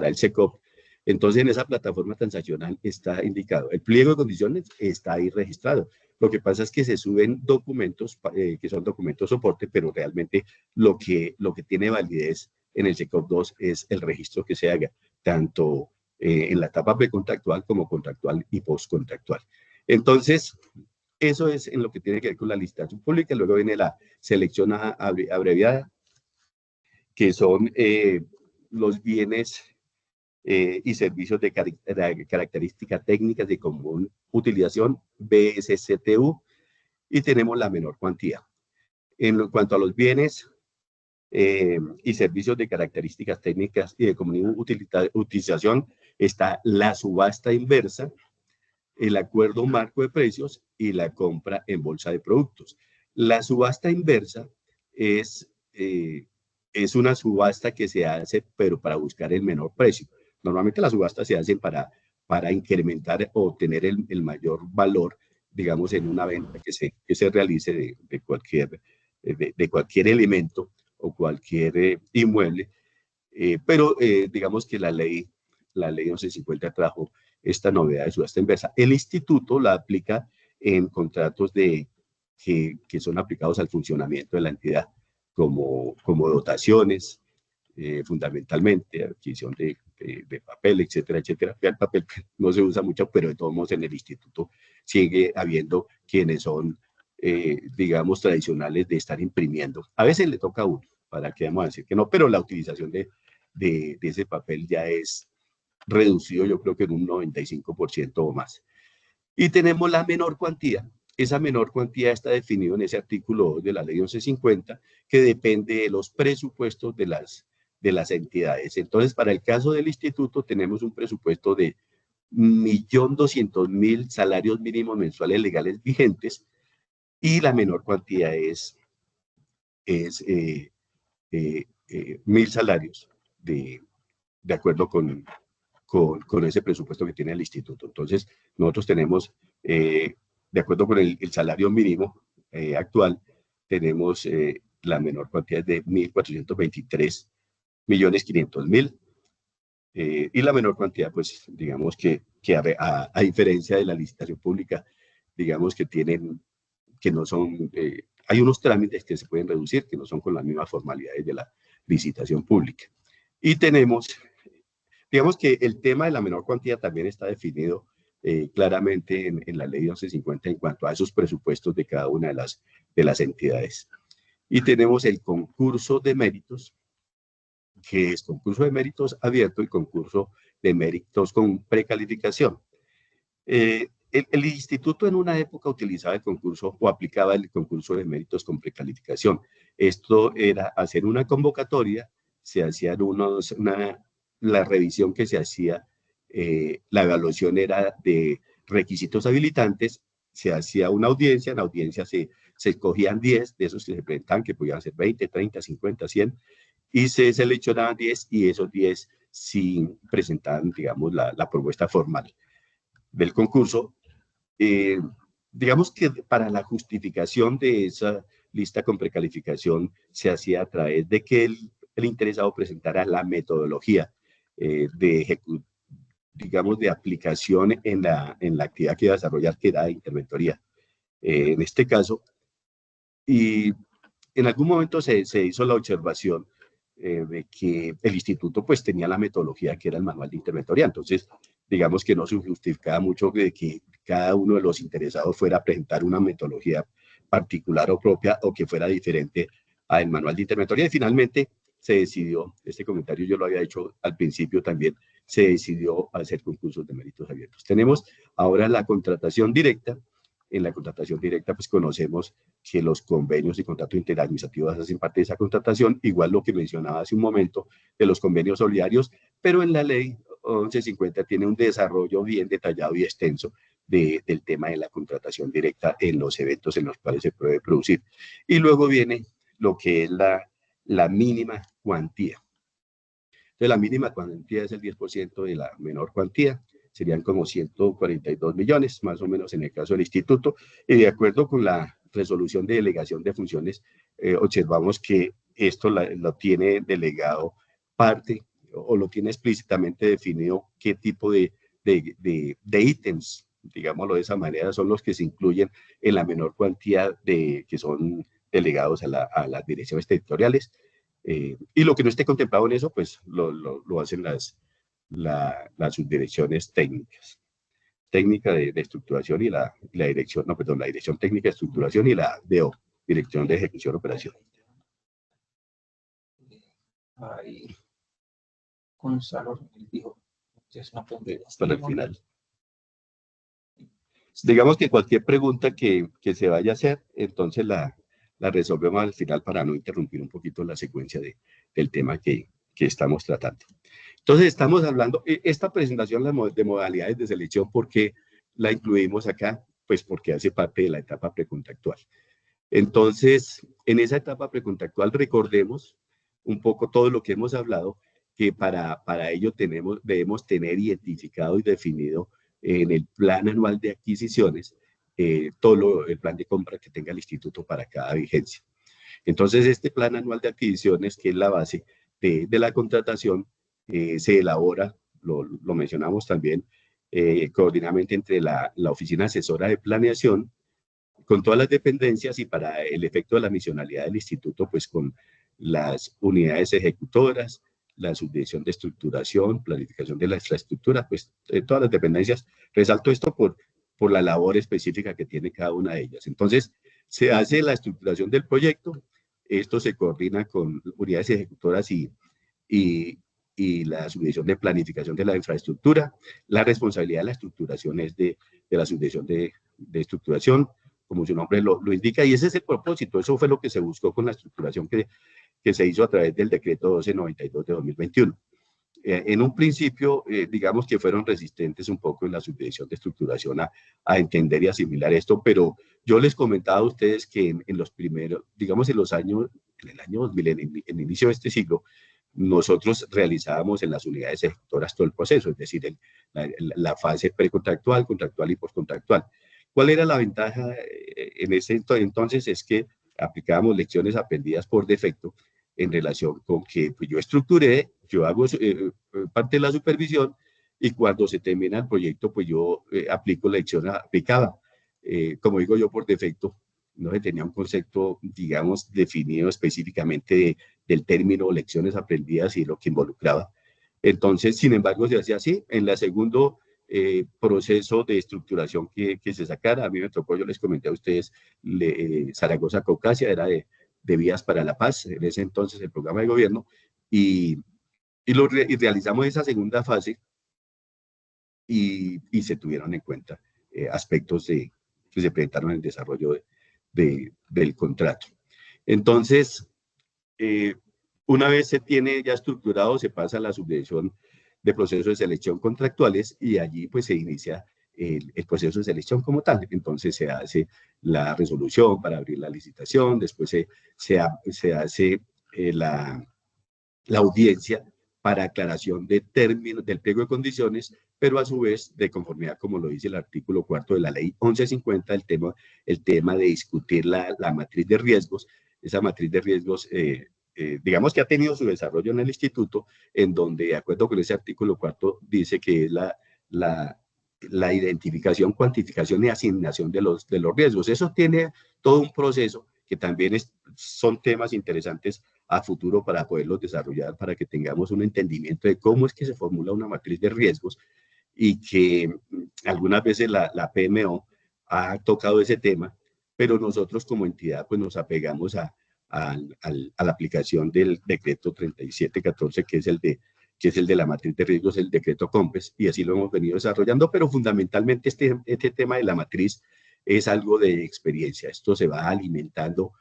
el SECOP. Entonces, en esa plataforma transaccional está indicado. El pliego de condiciones está ahí registrado. Lo que pasa es que se suben documentos que son documentos soporte, pero realmente lo que tiene validez en el SECOP2 es el registro que se haga, tanto en la etapa precontractual como contractual y postcontractual. Entonces, eso es en lo que tiene que ver con la licitación pública. Luego viene la selección abreviada, que son los bienes y servicios de características técnicas de común utilización, BSCTU, y tenemos la menor cuantía. En cuanto a los bienes y servicios de características técnicas y de común utilización, está la subasta inversa, el acuerdo marco de precios y la compra en bolsa de productos. La subasta inversa es una subasta que se hace, pero para buscar el menor precio. Normalmente las subastas se hacen para incrementar o obtener el mayor valor, digamos, en una venta que se realice de cualquier elemento o cualquier inmueble. Pero digamos que la ley 1150 trajo esta novedad de subasta inversa. El instituto la aplica en contratos que son aplicados al funcionamiento de la entidad, como dotaciones, fundamentalmente, adquisición de papel, etcétera, etcétera. El papel no se usa mucho, pero de todos modos en el instituto sigue habiendo quienes son, digamos, tradicionales de estar imprimiendo. A veces le toca a uno, para que vamos a decir que no, pero la utilización de ese papel ya es reducido, yo creo que en un 95% o más. Y tenemos la menor cuantía. Esa menor cuantía está definida en ese artículo 2 de la ley 1150, que depende de los presupuestos de las entidades. Entonces, para el caso del instituto, tenemos un presupuesto de 1.200.000 salarios mínimos mensuales legales vigentes, y la menor cuantía es 1.000 salarios de acuerdo con ese presupuesto que tiene el instituto. Entonces, nosotros tenemos, de acuerdo con el salario mínimo actual, tenemos la menor cuantía de 1.423.500.000, y la menor cantidad, pues, digamos que a diferencia de la licitación pública, digamos que no son, hay unos trámites que se pueden reducir, que no son con las mismas formalidades de la licitación pública. Y tenemos, digamos que el tema de la menor cuantía también está definido claramente en la ley 1150 en cuanto a esos presupuestos de cada una de las entidades. Y tenemos el concurso de méritos, que es concurso de méritos abierto y concurso de méritos con precalificación. El instituto en una época utilizaba el concurso o aplicaba el concurso de méritos con precalificación. Esto era hacer una convocatoria, se hacían la revisión que se hacía, la evaluación era de requisitos habilitantes, se hacía una audiencia, en la audiencia se escogían 10 de esos que se presentaban, que podían ser 20, 30, 50, 100, y se seleccionaban 10, y esos 10 sí presentaban, digamos, la propuesta formal del concurso. Digamos que para la justificación de esa lista con precalificación se hacía a través de que el interesado presentara la metodología digamos, de aplicación en la actividad que iba a desarrollar, que era de interventoría. En este caso, y en algún momento se hizo la observación de que el instituto pues tenía la metodología que era el manual de interventoría. Entonces, digamos que no se justificaba mucho de que cada uno de los interesados fuera a presentar una metodología particular o propia, o que fuera diferente al manual de interventoría. Y finalmente se decidió, este comentario yo lo había hecho al principio también, se decidió hacer concursos de méritos abiertos. Tenemos ahora la contratación directa. En la contratación directa, pues conocemos que los convenios y contratos interadministrativos hacen parte de esa contratación, igual lo que mencionaba hace un momento de los convenios solidarios, pero en la ley 1150 tiene un desarrollo bien detallado y extenso del tema de la contratación directa en los eventos en los cuales se puede producir. Y luego viene lo que es la mínima cuantía. Entonces, la mínima cuantía es el 10% de la menor cuantía, serían como 142 millones, más o menos en el caso del instituto, y de acuerdo con la resolución de delegación de funciones, observamos que esto lo tiene delegado parte, o lo tiene explícitamente definido qué tipo de ítems, digámoslo de esa manera, son los que se incluyen en la menor cuantía que son delegados a las direcciones territoriales. Y lo que no esté contemplado en eso, pues lo hacen las subdirecciones técnicas. Técnica de estructuración y la dirección, no, perdón, la dirección técnica de estructuración y la DO, dirección de ejecución operación. Ahí, Gonzalo dijo, para el final. Digamos que cualquier pregunta que se vaya a hacer, entonces la resolvemos al final para no interrumpir un poquito la secuencia del tema que estamos tratando. Entonces estamos hablando, esta presentación de modalidades de selección, ¿por qué la incluimos acá? Pues porque hace parte de la etapa precontractual. Entonces, en esa etapa precontractual recordemos un poco todo lo que hemos hablado, que para ello debemos tener identificado y definido en el plan anual de adquisiciones todo el plan de compra que tenga el instituto para cada vigencia. Entonces, este plan anual de adquisiciones, que es la base de la contratación, se elabora, lo mencionamos también, coordinadamente entre la Oficina Asesora de Planeación, con todas las dependencias y para el efecto de la misionalidad del instituto, pues con las unidades ejecutoras, la subdirección de estructuración, planificación de la infraestructura, pues todas las dependencias. Resalto esto por la labor específica que tiene cada una de ellas. Entonces, se hace la estructuración del proyecto, esto se coordina con unidades ejecutoras y la subdirección de planificación de la infraestructura. La responsabilidad de la estructuración es de la subdirección de estructuración, como su nombre lo indica, y ese es el propósito. Eso fue lo que se buscó con la estructuración que se hizo a través del decreto 1292 de 2021. En un principio, digamos que fueron resistentes un poco en la subdirección de estructuración a entender y asimilar esto, pero yo les comentaba a ustedes que en los primeros, digamos en el año 2000, en el inicio de este siglo, nosotros realizábamos en las unidades ejecutoras todo el proceso, es decir, la fase precontractual, contractual y postcontractual. ¿Cuál era la ventaja en ese entonces? Es que aplicábamos lecciones aprendidas por defecto en relación con que pues, yo estructuré, yo hago parte de la supervisión y cuando se termina el proyecto, pues yo aplico lecciones aplicadas. Como digo yo, por defecto, no se tenía un concepto, digamos, definido específicamente del término lecciones aprendidas y lo que involucraba. Entonces, sin embargo, se hacía así. En la segundo proceso de estructuración que se sacara, a mí me tocó, yo les comenté a ustedes, Zaragoza Caucasia, era de Vías para la Paz, en ese entonces el programa de gobierno, y realizamos esa segunda fase y se tuvieron en cuenta aspectos que se presentaron en el desarrollo del contrato. Entonces, una vez se tiene ya estructurado, se pasa a la subdirección de procesos de selección contractuales y allí pues se inicia el proceso de selección como tal. Entonces se hace la resolución para abrir la licitación, después se hace la audiencia para aclaración de términos del pliego de condiciones, pero a su vez de conformidad, como lo dice el artículo 4 de la ley 1150, el tema de discutir la matriz de riesgos. Esa matriz de riesgos, digamos que ha tenido su desarrollo en el instituto, en donde, de acuerdo con ese artículo 4, dice que es la identificación, cuantificación y asignación de los riesgos. Eso tiene todo un proceso que también son temas interesantes a futuro para poderlos desarrollar, para que tengamos un entendimiento de cómo es que se formula una matriz de riesgos y que algunas veces la PMO ha tocado ese tema, pero nosotros como entidad pues nos apegamos a a la aplicación del decreto 3714, que es el de la matriz de riesgos, el decreto COMPES, y así lo hemos venido desarrollando, pero fundamentalmente este tema de la matriz es algo de experiencia. Esto se va alimentando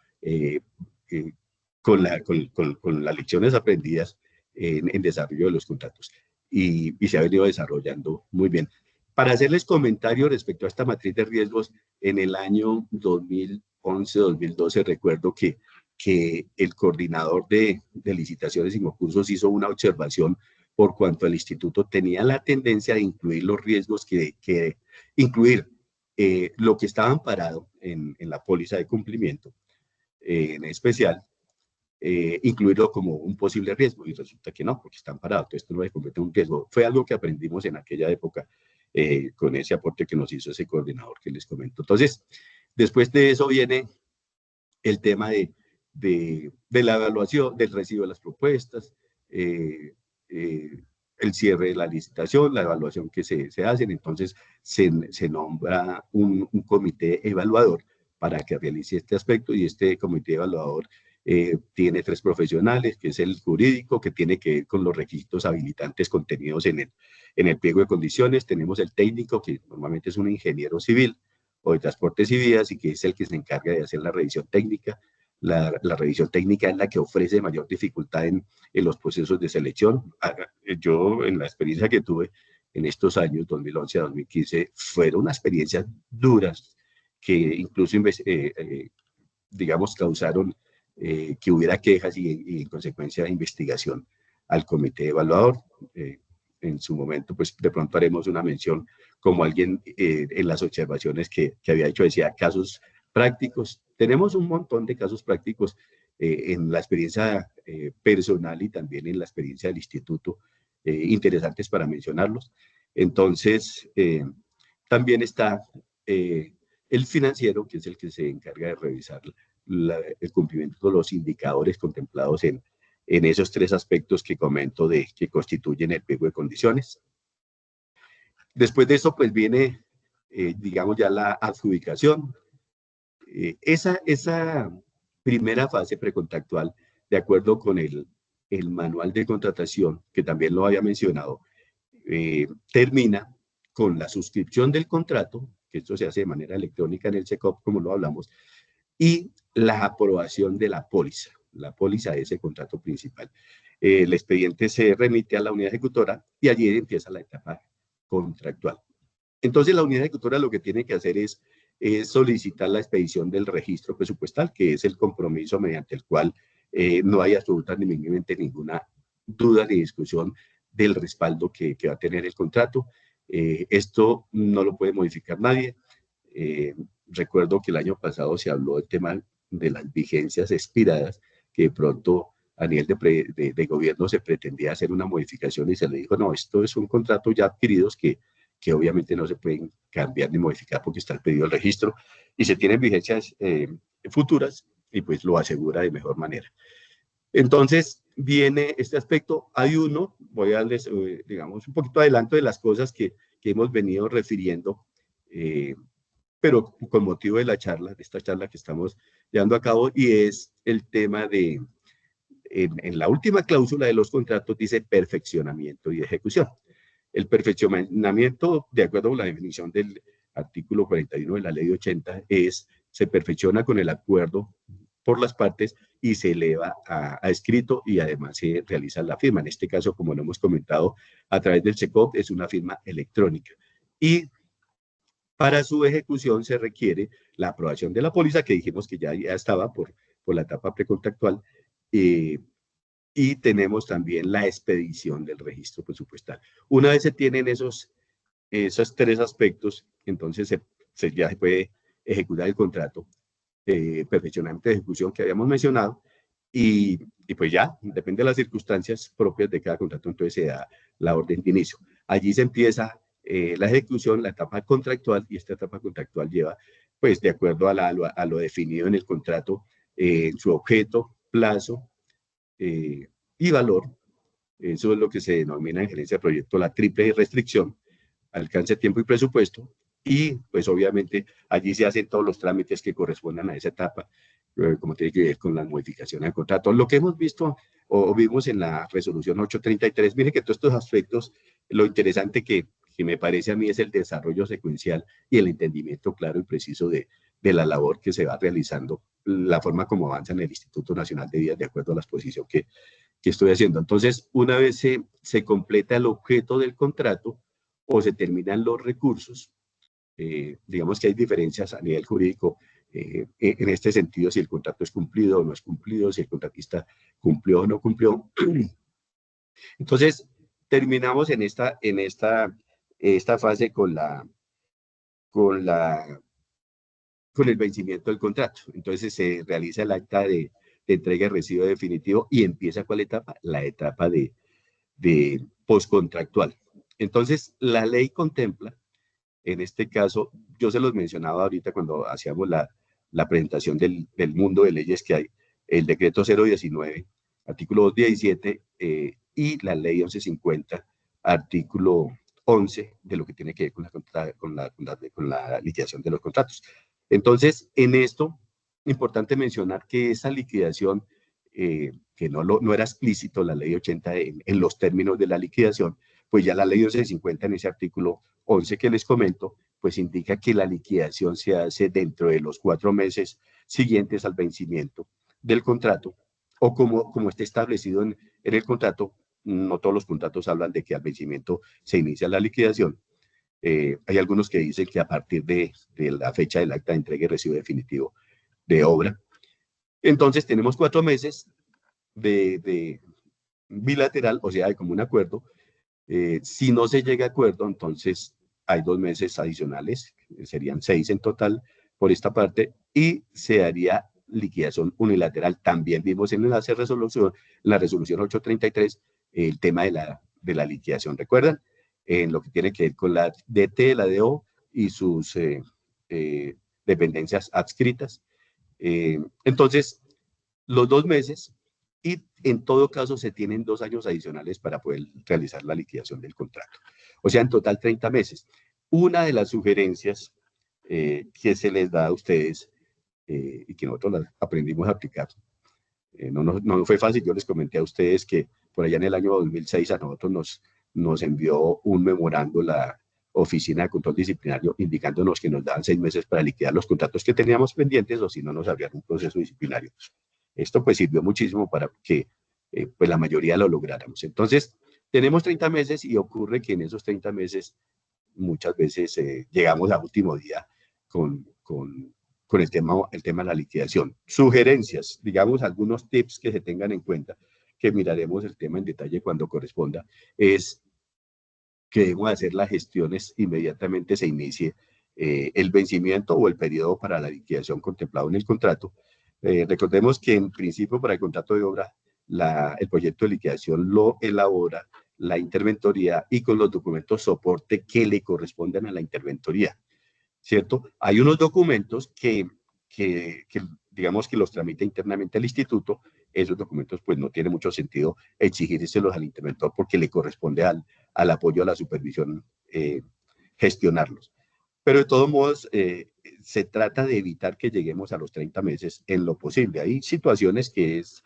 con las lecciones aprendidas en desarrollo de los contratos, y se ha venido desarrollando muy bien. Para hacerles comentarios respecto a esta matriz de riesgos, en el año 2011-2012 recuerdo que el coordinador de licitaciones y concursos hizo una observación por cuanto el instituto tenía la tendencia de incluir los riesgos, incluir lo que estaba amparado en la póliza de cumplimiento, en especial, incluirlo como un posible riesgo, y resulta que no, porque está amparado, entonces esto no se convierte en un riesgo. Fue algo que aprendimos en aquella época con ese aporte que nos hizo ese coordinador que les comento. Entonces, después de eso viene el tema de la evaluación, del recibo de las propuestas, el cierre de la licitación, la evaluación que se hacen. Entonces se nombra un comité evaluador para que realice este aspecto, y este comité evaluador tiene 3 profesionales, que es el jurídico, que tiene que ver con los requisitos habilitantes contenidos en el pliego de condiciones. Tenemos el técnico, que normalmente es un ingeniero civil o de transportes y vías, y que es el que se encarga de hacer la revisión técnica. La revisión técnica es la que ofrece mayor dificultad en los procesos de selección. Yo, en la experiencia que tuve en estos años, 2011 a 2015, fueron unas experiencias duras que incluso, digamos, causaron que hubiera quejas y en consecuencia investigación al comité evaluador. En su momento, pues de pronto haremos una mención, como alguien en las observaciones que había hecho decía, casos prácticos. Tenemos un montón de casos prácticos en la experiencia personal y también en la experiencia del instituto, interesantes para mencionarlos. Entonces, también está el financiero, que es el que se encarga de revisar el cumplimiento de los indicadores contemplados en esos 3 aspectos que comento que constituyen el pliego de condiciones. Después de eso, pues viene, digamos, ya la adjudicación. Esa primera fase precontractual, de acuerdo con el manual de contratación, que también lo había mencionado, termina con la suscripción del contrato, que esto se hace de manera electrónica en el SECOP, como lo hablamos, y la aprobación de la póliza de ese contrato principal. El expediente se remite a la unidad ejecutora y allí empieza la etapa contractual. Entonces, la unidad ejecutora lo que tiene que hacer es solicitar la expedición del registro presupuestal, que es el compromiso mediante el cual no hay absolutamente ninguna duda ni discusión del respaldo que va a tener el contrato. Esto no lo puede modificar nadie. Recuerdo que el año pasado se habló del tema de las vigencias expiradas, que de pronto a nivel de gobierno se pretendía hacer una modificación y se le dijo, no, esto es un contrato ya adquiridos que obviamente no se pueden cambiar ni modificar porque está el pedido del registro y se tienen vigencias futuras, y pues lo asegura de mejor manera. Entonces viene este aspecto. Hay uno, voy a darles, digamos, un poquito adelanto de las cosas que hemos venido refiriendo, pero con motivo de esta charla que estamos llevando a cabo, y es el tema de, en la última cláusula de los contratos dice perfeccionamiento y ejecución. El perfeccionamiento, de acuerdo con la definición del artículo 41 de la ley 80, se perfecciona con el acuerdo por las partes y se eleva a escrito, y además se realiza la firma. En este caso, como lo hemos comentado, a través del SECOP es una firma electrónica. Y para su ejecución se requiere la aprobación de la póliza, que dijimos que ya estaba por la etapa precontractual, y tenemos también la expedición del registro presupuestal. Una vez se tienen esos 3 aspectos, entonces ya se puede ejecutar el contrato, perfeccionamiento de ejecución que habíamos mencionado, y pues ya, depende de las circunstancias propias de cada contrato, entonces se da la orden de inicio. Allí se empieza la ejecución, la etapa contractual, y esta etapa contractual lleva, pues de acuerdo a lo definido en el contrato, su objeto, plazo y valor. Eso es lo que se denomina en gerencia de proyecto la triple restricción: alcance, tiempo y presupuesto. Y pues obviamente allí se hacen todos los trámites que correspondan a esa etapa, como tiene que ver con las modificaciones del contrato. Lo que hemos visto o vimos en la resolución 833, mire que todos estos aspectos, lo interesante que me parece a mí es el desarrollo secuencial y el entendimiento claro y preciso de la labor que se va realizando, la forma como avanza en el Instituto Nacional de Vías de acuerdo a la exposición que estoy haciendo. Entonces, una vez se completa el objeto del contrato o se terminan los recursos, digamos que hay diferencias a nivel jurídico en este sentido, si el contrato es cumplido o no es cumplido, si el contratista cumplió o no cumplió. Entonces, terminamos en esta fase con, la, con el vencimiento del contrato. Entonces, se realiza el acta de entrega de recibo definitivo y empieza ¿cuál etapa? La etapa de postcontractual. Entonces, la ley contempla, en este caso, yo se los mencionaba ahorita cuando hacíamos la presentación del mundo de leyes que hay, el decreto 019, artículo 217, y la ley 1150, artículo 11, de lo que tiene que ver con la liquidación de los contratos. Entonces, en esto, importante mencionar que esa liquidación, que no era explícito la ley 80 en los términos de la liquidación, pues ya la ley 1150 en ese artículo 11 que les comento, pues indica que la liquidación se hace dentro de los 4 meses siguientes al vencimiento del contrato, o como esté establecido en el contrato. No todos los contratos hablan de que al vencimiento se inicia la liquidación. Hay algunos que dicen que a partir de la fecha del acta de entrega y recibo definitivo de obra. Entonces tenemos 4 meses de bilateral, o sea, hay como un acuerdo. Si no se llega a acuerdo, entonces hay 2 meses adicionales, serían 6 en total por esta parte, y se haría liquidación unilateral. También vimos en la resolución 833, el tema de la liquidación. ¿Recuerdan? En lo que tiene que ver con la DT, la DO y sus dependencias adscritas. Entonces, los 2 meses, y en todo caso se tienen 2 años adicionales para poder realizar la liquidación del contrato. O sea, en total 30 meses. Una de las sugerencias que se les da a ustedes y que nosotros las aprendimos a aplicar, no fue fácil. Yo les comenté a ustedes que por allá en el año 2006 a nosotros nos envió un memorando la Oficina de Control Disciplinario indicándonos que nos daban 6 meses para liquidar los contratos que teníamos pendientes o si no nos abrían un proceso disciplinario. Esto pues sirvió muchísimo para que pues la mayoría lo lográramos. Entonces, tenemos 30 meses y ocurre que en esos 30 meses muchas veces llegamos a último día con el tema de la liquidación. Sugerencias, digamos, algunos tips que se tengan en cuenta, que miraremos el tema en detalle cuando corresponda, es que debemos hacer las gestiones inmediatamente se inicie el vencimiento o el periodo para la liquidación contemplado en el contrato. Recordemos que en principio para el contrato de obra, el proyecto de liquidación lo elabora la interventoría y con los documentos soporte que le corresponden a la interventoría, ¿cierto? Hay unos documentos que digamos que los tramita internamente al instituto. Esos documentos pues no tiene mucho sentido exigírselos al interventor porque le corresponde al apoyo a la supervisión gestionarlos. Pero de todos modos, se trata de evitar que lleguemos a los 30 meses en lo posible. Hay situaciones que es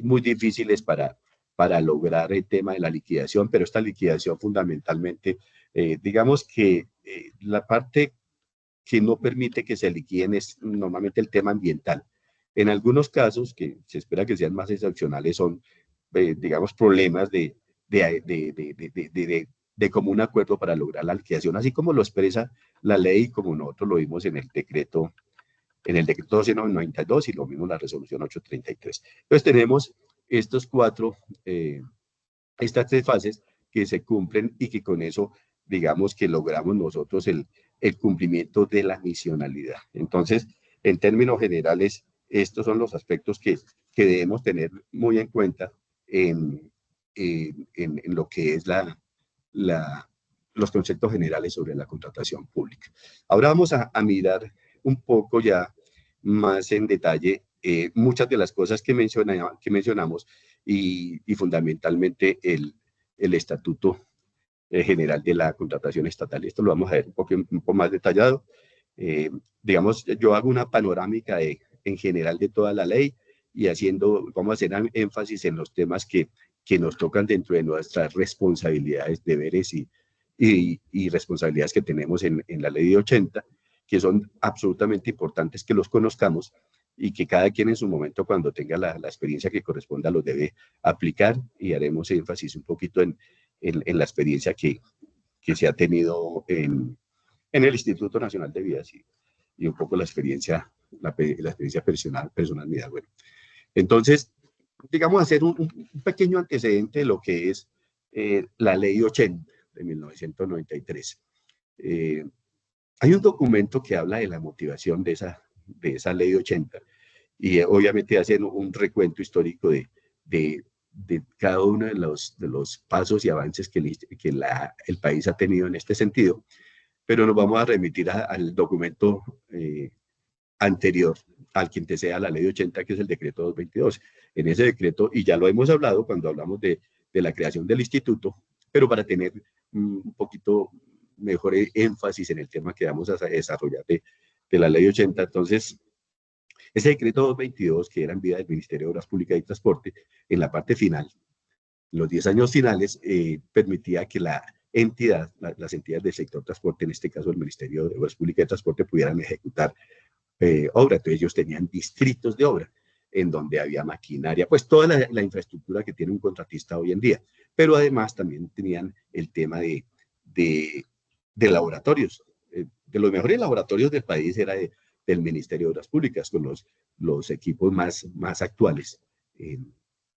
muy difíciles para lograr el tema de la liquidación, pero esta liquidación fundamentalmente, digamos que la parte que no permite que se liquiden es normalmente el tema ambiental. En algunos casos, que se espera que sean más excepcionales, son, digamos, problemas de común acuerdo para lograr la liquidación, así como lo expresa la ley, como nosotros lo vimos en el decreto 1292 y lo mismo en la resolución 833. Entonces tenemos estas 3 fases que se cumplen y que con eso, digamos que logramos nosotros el cumplimiento de la misionalidad. Entonces, en términos generales, estos son los aspectos que debemos tener muy en cuenta en lo que es los conceptos generales sobre la contratación pública. Ahora vamos a mirar un poco ya más en detalle muchas de las cosas que mencionamos y fundamentalmente el Estatuto General de la Contratación Estatal. Esto lo vamos a ver un poco más detallado. Digamos, yo hago una panorámica de en general de toda la ley y vamos a hacer énfasis en los temas que nos tocan dentro de nuestras responsabilidades, deberes y responsabilidades que tenemos en la ley de 80, que son absolutamente importantes que los conozcamos y que cada quien en su momento, cuando tenga la experiencia que corresponda, los debe aplicar, y haremos énfasis un poquito en la experiencia que se ha tenido en el Instituto Nacional de Vías y un poco la experiencia personal mía. Bueno, entonces, digamos, hacer un pequeño antecedente de lo que es la Ley 80 de 1993. Hay un documento que habla de la motivación de esa Ley 80 y obviamente hacen un recuento histórico de cada uno de los pasos y avances que el país ha tenido en este sentido, pero nos vamos a remitir al documento anterior al que antecede a la Ley 80, que es el Decreto 222. En ese decreto, y ya lo hemos hablado cuando hablamos de la creación del instituto, pero para tener un poquito mejor énfasis en el tema que vamos a desarrollar de la Ley 80, entonces, ese Decreto 222, que era en vía del Ministerio de Obras Públicas y Transporte, en la parte final, los 10 años finales, permitía que las entidades del sector transporte, en este caso el Ministerio de Obras Públicas y Transporte, pudieran ejecutar obra. Entonces ellos tenían distritos de obra en donde había maquinaria, pues toda la infraestructura que tiene un contratista hoy en día, pero además también tenían el tema de laboratorios. De los mejores laboratorios del país era del Ministerio de Obras Públicas, con los equipos más actuales en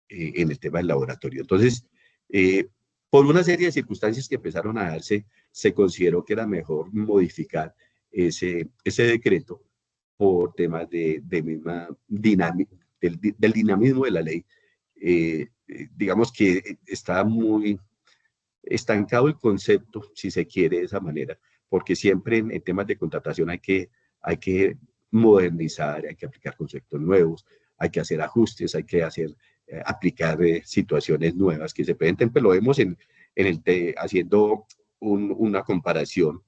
el tema del laboratorio. Entonces, por una serie de circunstancias que empezaron a darse, se consideró que era mejor modificar ese decreto por temas del dinamismo de la ley. Digamos que está muy estancado el concepto, si se quiere de esa manera, porque siempre en temas de contratación hay que modernizar, hay que aplicar conceptos nuevos, hay que hacer ajustes, hay que aplicar situaciones nuevas que se presenten, pero lo vemos haciendo una comparación,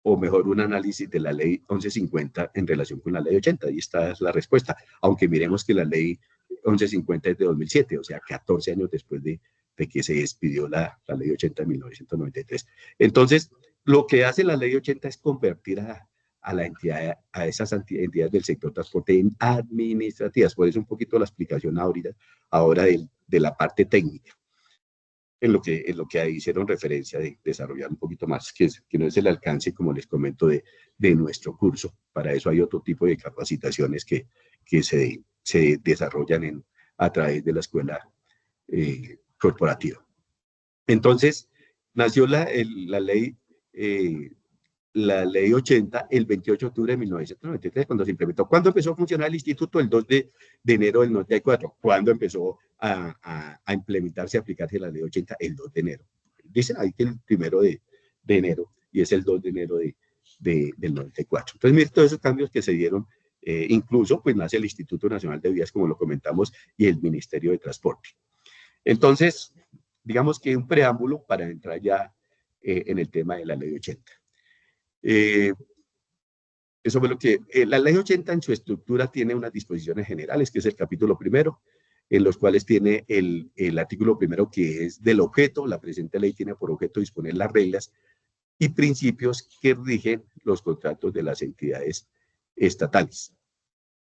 o mejor, un análisis de la ley 1150 en relación con la ley 80. Y esta es la respuesta, aunque miremos que la ley 1150 es de 2007, o sea, 14 años después de que se despidió la ley 80 de 1993. Entonces, lo que hace la ley 80 es convertir a esas entidades del sector transporte en administrativas. Por eso un poquito la explicación ahora de la parte técnica, en lo que ahí hicieron referencia de desarrollar un poquito más, que no es el alcance, como les comento, de nuestro curso. Para eso hay otro tipo de capacitaciones que se desarrollan a través de la escuela corporativa. Entonces, nació la ley 80 el 28 de octubre de 1993, cuando se implementó. ¿Cuándo empezó a funcionar el instituto? El 2 de enero del 94. ¿Cuándo empezó a implementarse, a aplicarse la ley 80? El 2 de enero. Dicen ahí que el 1 de enero, y es el 2 de enero del 94. Entonces, miren todos esos cambios que se dieron. Incluso, pues, nace el Instituto Nacional de Vías, como lo comentamos, y el Ministerio de Transporte. Entonces, digamos que un preámbulo para entrar ya en el tema de la ley 80. Eso fue lo que... la ley 80 en su estructura tiene unas disposiciones generales, que es el capítulo primero, en los cuales tiene el artículo primero, que es del objeto. La presente ley tiene por objeto disponer las reglas y principios que rigen los contratos de las entidades estatales.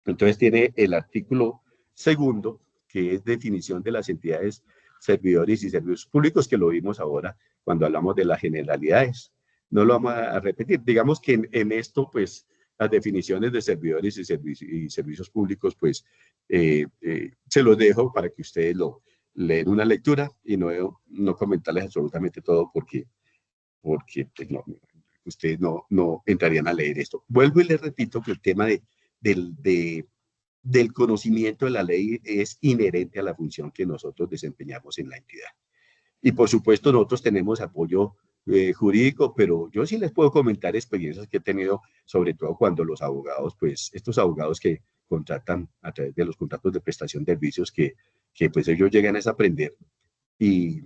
Entonces tiene el artículo segundo, que es definición de las entidades, servidores y servicios públicos, que lo vimos ahora cuando hablamos de las generalidades. No lo vamos a repetir. Digamos que en esto, pues, las definiciones de servidores y servicios públicos, pues, se los dejo para que ustedes lo leen una lectura y no comentarles absolutamente todo porque pues, ustedes no entrarían a leer esto. Vuelvo y les repito que el tema del conocimiento de la ley es inherente a la función que nosotros desempeñamos en la entidad. Y por supuesto nosotros tenemos apoyo jurídico, pero yo sí les puedo comentar experiencias que he tenido, sobre todo cuando los abogados, pues estos abogados que contratan a través de los contratos de prestación de servicios, que pues ellos llegan a aprender, y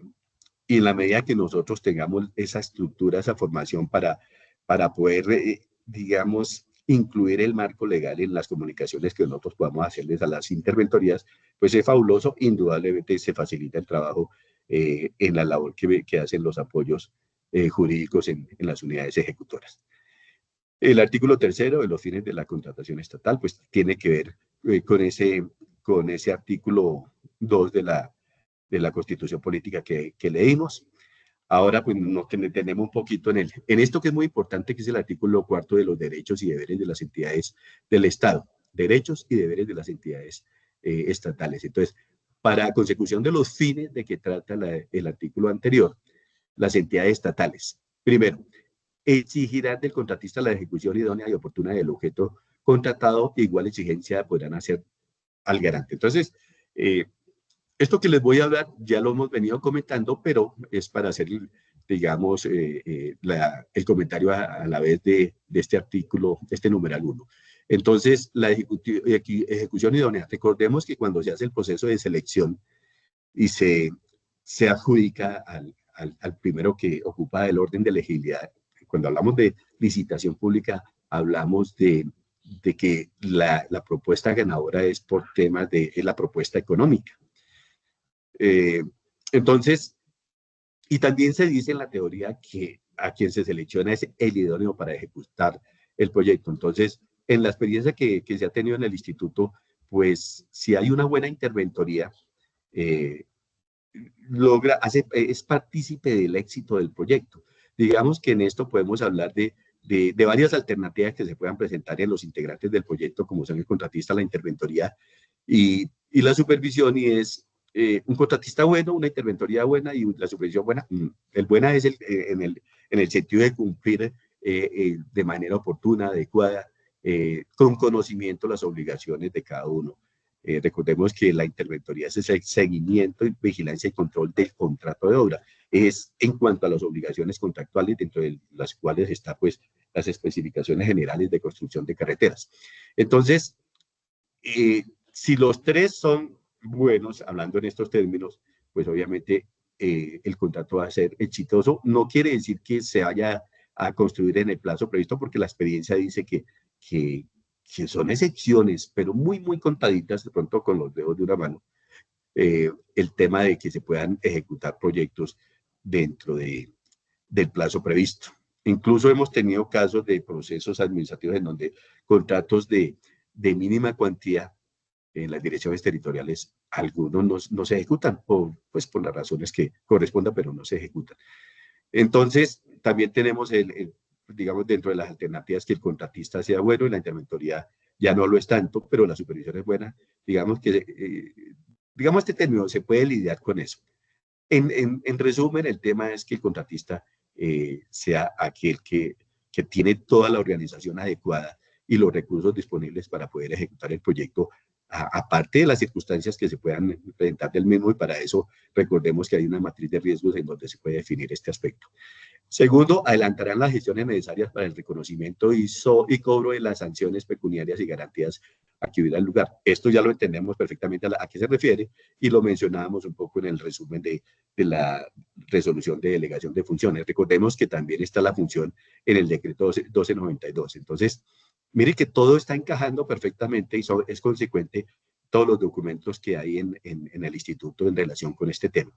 en la medida que nosotros tengamos esa estructura, esa formación para poder, digamos, incluir el marco legal en las comunicaciones que nosotros podamos hacerles a las interventorías, pues es fabuloso, indudablemente se facilita el trabajo en la labor que hacen los apoyos jurídicos en las unidades ejecutoras. El artículo tercero de los fines de la contratación estatal, pues tiene que ver con ese artículo 2 de la Constitución Política que leímos. Ahora, pues nos tenemos un poquito en esto que es muy importante, que es el artículo 4 de los derechos y deberes de las entidades del Estado. Derechos y deberes de las entidades estatales. Entonces, para consecución de los fines de que trata el artículo anterior, las entidades estatales, primero, exigirán del contratista la ejecución idónea y oportuna del objeto contratado, igual exigencia podrán hacer al garante. Entonces, esto que les voy a hablar ya lo hemos venido comentando, pero es para hacer, digamos, el comentario a la vez de este artículo, este numeral 1. Entonces, la ejecución idónea. Recordemos que cuando se hace el proceso de selección y se adjudica al primero que ocupa el orden de elegibilidad, cuando hablamos de licitación pública, hablamos de que la propuesta ganadora es por temas es la propuesta económica. Entonces, y también se dice en la teoría que a quien se selecciona es el idóneo para ejecutar el proyecto. Entonces, en la experiencia que se ha tenido en el instituto, pues si hay una buena interventoría, es partícipe del éxito del proyecto. Digamos que en esto podemos hablar de varias alternativas que se puedan presentar en los integrantes del proyecto, como son el contratista, la interventoría y la supervisión, y es un contratista bueno, una interventoría buena y la supervisión buena. El buena es en el sentido de cumplir de manera oportuna, adecuada, con conocimiento las obligaciones de cada uno. Recordemos que la interventoría es el seguimiento, vigilancia y control del contrato de obra. Es en cuanto a las obligaciones contractuales, dentro de las cuales están pues las especificaciones generales de construcción de carreteras. Entonces, si los tres son buenos, hablando en estos términos, pues obviamente el contrato va a ser exitoso. No quiere decir que se vaya a construir en el plazo previsto, porque la experiencia dice que son excepciones, pero muy, muy contaditas, de pronto con los dedos de una mano, el tema de que se puedan ejecutar proyectos dentro del plazo previsto. Incluso hemos tenido casos de procesos administrativos en donde contratos de mínima cuantía en las direcciones territoriales, algunos no se ejecutan, pues por las razones que correspondan, pero no se ejecutan. Entonces, también tenemos digamos, dentro de las alternativas, que el contratista sea bueno y la interventoría ya no lo es tanto, pero la supervisión es buena. Digamos que, digamos, este término se puede lidiar con eso. En resumen, el tema es que el contratista sea aquel que tiene toda la organización adecuada y los recursos disponibles para poder ejecutar el proyecto, aparte de las circunstancias que se puedan presentar del mismo, y para eso recordemos que hay una matriz de riesgos en donde se puede definir este aspecto. Segundo, adelantarán las gestiones necesarias para el reconocimiento y cobro de las sanciones pecuniarias y garantías a que hubiera lugar. Esto ya lo entendemos perfectamente a qué se refiere, y lo mencionábamos un poco en el resumen de la resolución de delegación de funciones. Recordemos que también está la función en el decreto 1292. Entonces, mire que todo está encajando perfectamente y es consecuente todos los documentos que hay en el instituto en relación con este tema.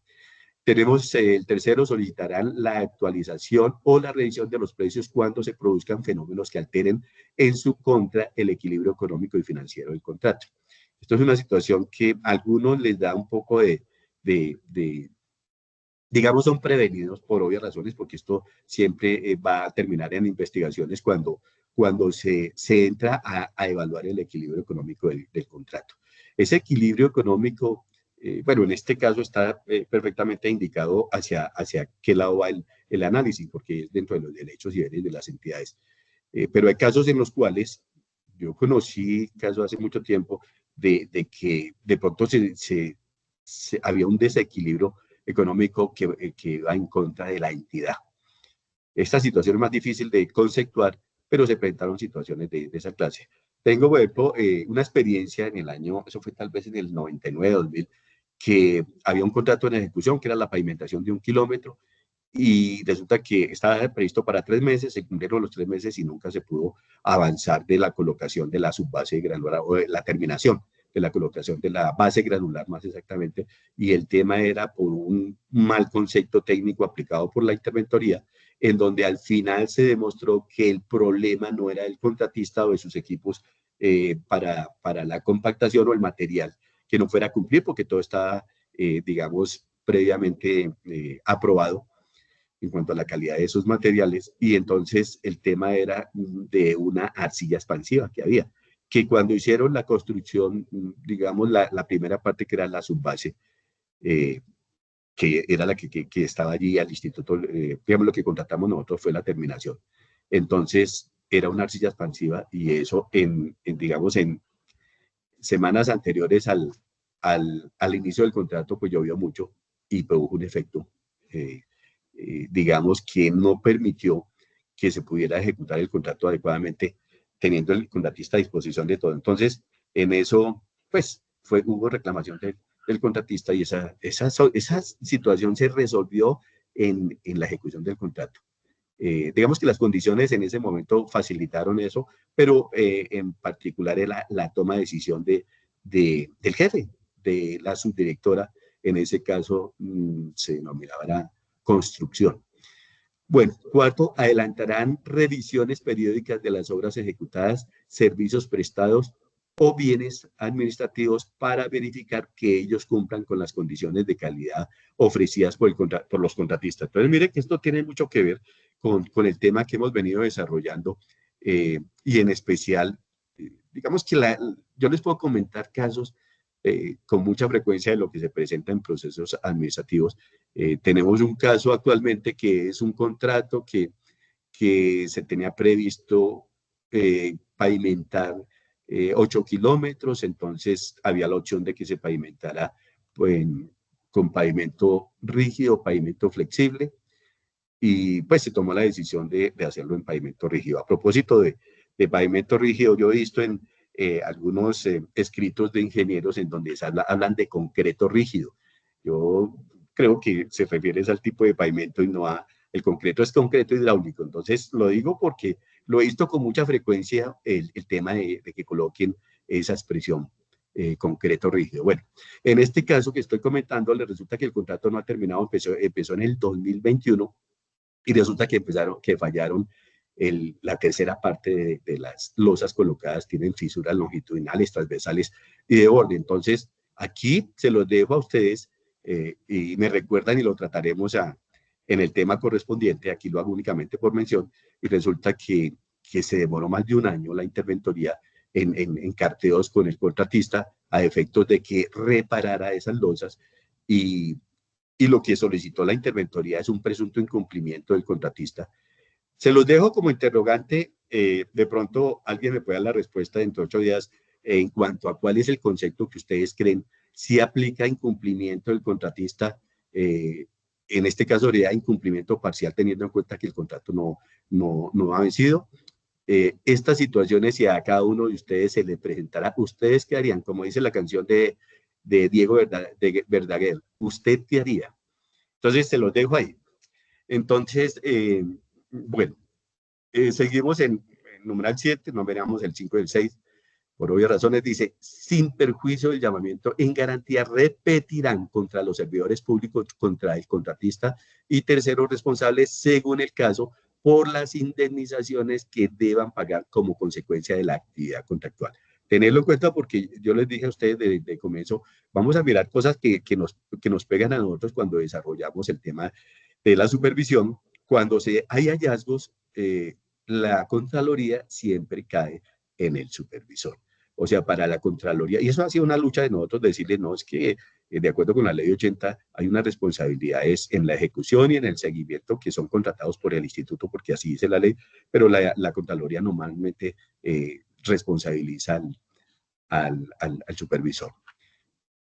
Tenemos el tercero: solicitarán la actualización o la revisión de los precios cuando se produzcan fenómenos que alteren en su contra el equilibrio económico y financiero del contrato. Esto es una situación que a algunos les da un poco digamos, son prevenidos por obvias razones, porque esto siempre va a terminar en investigaciones cuando se entra a evaluar el equilibrio económico del contrato. Ese equilibrio económico, bueno, en este caso está perfectamente indicado hacia qué lado va el análisis, porque es dentro de los derechos y deberes de las entidades. Pero hay casos en los cuales yo conocí casos hace mucho tiempo de que de pronto había un desequilibrio económico que va en contra de la entidad. Esta situación es más difícil de conceptuar, pero se presentaron situaciones de esa clase. Tengo, por ejemplo, una experiencia en el año, eso fue tal vez en el 99, 2000, que había un contrato en ejecución que era la pavimentación de 1 kilómetro, y resulta que estaba previsto para 3 meses, se cumplieron los 3 meses y nunca se pudo avanzar de la colocación de la subbase granular o de la terminación de la colocación de la base granular más exactamente, y el tema era por un mal concepto técnico aplicado por la interventoría, en donde al final se demostró que el problema no era el contratista o de sus equipos para la compactación o el material que no fuera a cumplir, porque todo estaba, digamos, previamente aprobado en cuanto a la calidad de esos materiales, y entonces el tema era de una arcilla expansiva que había, que cuando hicieron la construcción, digamos, la primera parte que era la subbase, que era la que estaba allí al instituto, digamos, lo que contratamos nosotros fue la terminación. Entonces, era una arcilla expansiva y eso, digamos, en semanas anteriores al inicio del contrato, pues llovió mucho y produjo un efecto, digamos, que no permitió que se pudiera ejecutar el contrato adecuadamente, teniendo el contratista a disposición de todo. Entonces, en eso, pues, hubo reclamación del contratista y esa situación se resolvió en la ejecución del contrato. Digamos que las condiciones en ese momento facilitaron eso, pero en particular la toma de decisión del jefe, de la subdirectora, en ese caso se denominaba la construcción. Bueno, cuarto, adelantarán revisiones periódicas de las obras ejecutadas, servicios prestados o bienes administrativos para verificar que ellos cumplan con las condiciones de calidad ofrecidas por los contratistas. Entonces, mire que esto tiene mucho que ver con el tema que hemos venido desarrollando y en especial, digamos que yo les puedo comentar casos con mucha frecuencia de lo que se presenta en procesos administrativos. Tenemos un caso actualmente que es un contrato que se tenía previsto pavimentar 8 kilómetros, entonces había la opción de que se pavimentara pues, con pavimento rígido, pavimento flexible, y pues se tomó la decisión de hacerlo en pavimento rígido. A propósito de pavimento rígido, yo he visto en algunos escritos de ingenieros en donde hablan de concreto rígido. Yo creo que se refiere al tipo de pavimento y no a... El concreto es concreto hidráulico, entonces lo digo porque lo he visto con mucha frecuencia el tema de que coloquen esa expresión, concreto rígido. Bueno, en este caso que estoy comentando, le resulta que el contrato no ha terminado, empezó en el 2021 y resulta que fallaron la tercera parte de las losas colocadas, tienen fisuras longitudinales, transversales y de borde. Entonces, aquí se los dejo a ustedes y me recuerdan y lo trataremos en el tema correspondiente. Aquí lo hago únicamente por mención y resulta que se demoró más de un año la interventoría en carteos con el contratista a efectos de que reparara esas losas y lo que solicitó la interventoría es un presunto incumplimiento del contratista. Se los dejo como interrogante, de pronto alguien me puede dar la respuesta dentro de 8 días en cuanto a cuál es el concepto que ustedes creen, si aplica incumplimiento del contratista, en este caso sería incumplimiento parcial teniendo en cuenta que el contrato no ha vencido. Estas situaciones, si a cada uno de ustedes se le presentará, ¿ustedes qué harían? Como dice la canción de Diego Verdaguer, ¿usted qué haría? Entonces se los dejo ahí. Entonces, bueno, seguimos en numeral 7, no veremos el 5 y el 6. Por obvias razones dice, sin perjuicio del llamamiento en garantía, repetirán contra los servidores públicos, contra el contratista y terceros responsables, según el caso, por las indemnizaciones que deban pagar como consecuencia de la actividad contractual. Tenerlo en cuenta porque yo les dije a ustedes de comienzo, vamos a mirar cosas que nos pegan a nosotros cuando desarrollamos el tema de la supervisión. Cuando hay hallazgos, la Contraloría siempre cae en el supervisor. O sea, para la Contraloría, y eso ha sido una lucha de nosotros, decirle, no, es que de acuerdo con la ley 80 hay unas responsabilidades en la ejecución y en el seguimiento que son contratados por el instituto, porque así dice la ley, pero la Contraloría normalmente responsabiliza al supervisor.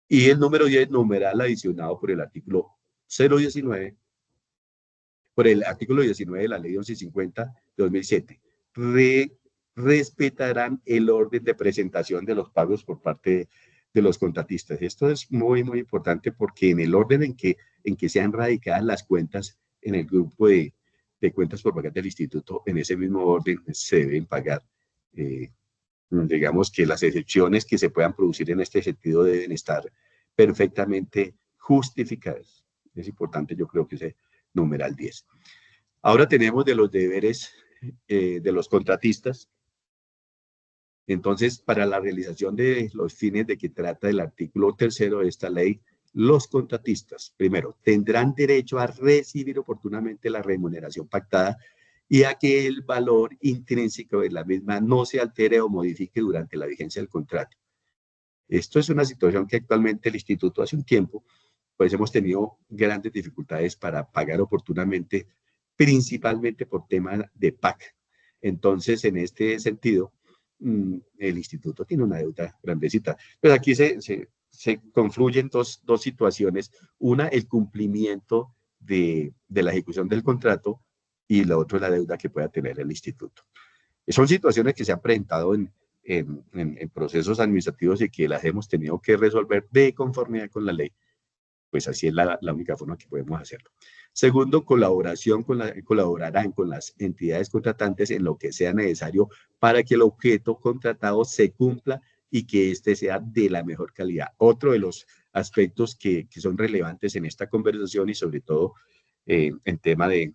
Y el número 10, numeral adicionado por el artículo 019, por el artículo 19 de la ley 1150 de 2007, respetarán el orden de presentación de los pagos por parte de los contratistas. Esto es muy, muy importante porque en el orden en que sean radicadas las cuentas en el grupo de cuentas por pagar del instituto, en ese mismo orden se deben pagar. Digamos que las excepciones que se puedan producir en este sentido deben estar perfectamente justificadas. Es importante, yo creo que ese numeral 10. Ahora tenemos de los deberes de los contratistas. Entonces, para la realización de los fines de que trata el artículo 3º de esta ley, los contratistas, primero, tendrán derecho a recibir oportunamente la remuneración pactada y a que el valor intrínseco de la misma no se altere o modifique durante la vigencia del contrato. Esto es una situación que actualmente el instituto hace un tiempo, pues hemos tenido grandes dificultades para pagar oportunamente, principalmente por tema de PAC. Entonces, en este sentido, el instituto tiene una deuda grandecita. Pues aquí se confluyen dos situaciones. Una, el cumplimiento de la ejecución del contrato, y la otra es la deuda que pueda tener el instituto. Son situaciones que se han presentado en procesos administrativos y que las hemos tenido que resolver de conformidad con la ley. Pues así es la única forma que podemos hacerlo. Segundo, colaborarán con las entidades contratantes en lo que sea necesario para que el objeto contratado se cumpla y que éste sea de la mejor calidad. Otro de los aspectos que son relevantes en esta conversación y sobre todo en tema de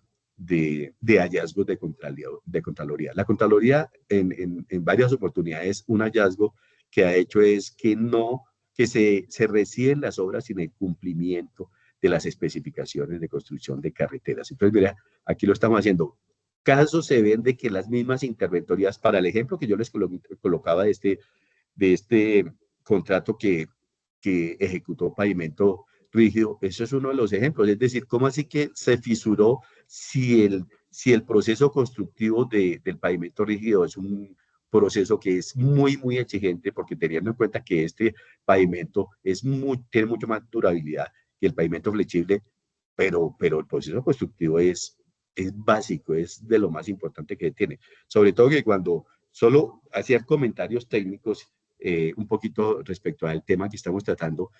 hallazgos de Contraloría. La Contraloría en varias oportunidades, un hallazgo que ha hecho es que se reciben las obras sin el cumplimiento de las especificaciones de construcción de carreteras. Entonces, mira, aquí lo estamos haciendo. Casos se ven de que las mismas interventorías, para el ejemplo que yo les colocaba de este contrato que ejecutó Pavimento Rígido, eso es uno de los ejemplos. Es decir, ¿cómo así que se fisuró si el proceso constructivo del Pavimento Rígido es un proceso que es muy, muy exigente, porque teniendo en cuenta que este pavimento tiene mucho más durabilidad que el pavimento flexible, pero el proceso constructivo es básico, es de lo más importante que tiene. Sobre todo que cuando solo hacían comentarios técnicos un poquito respecto al tema que estamos tratando,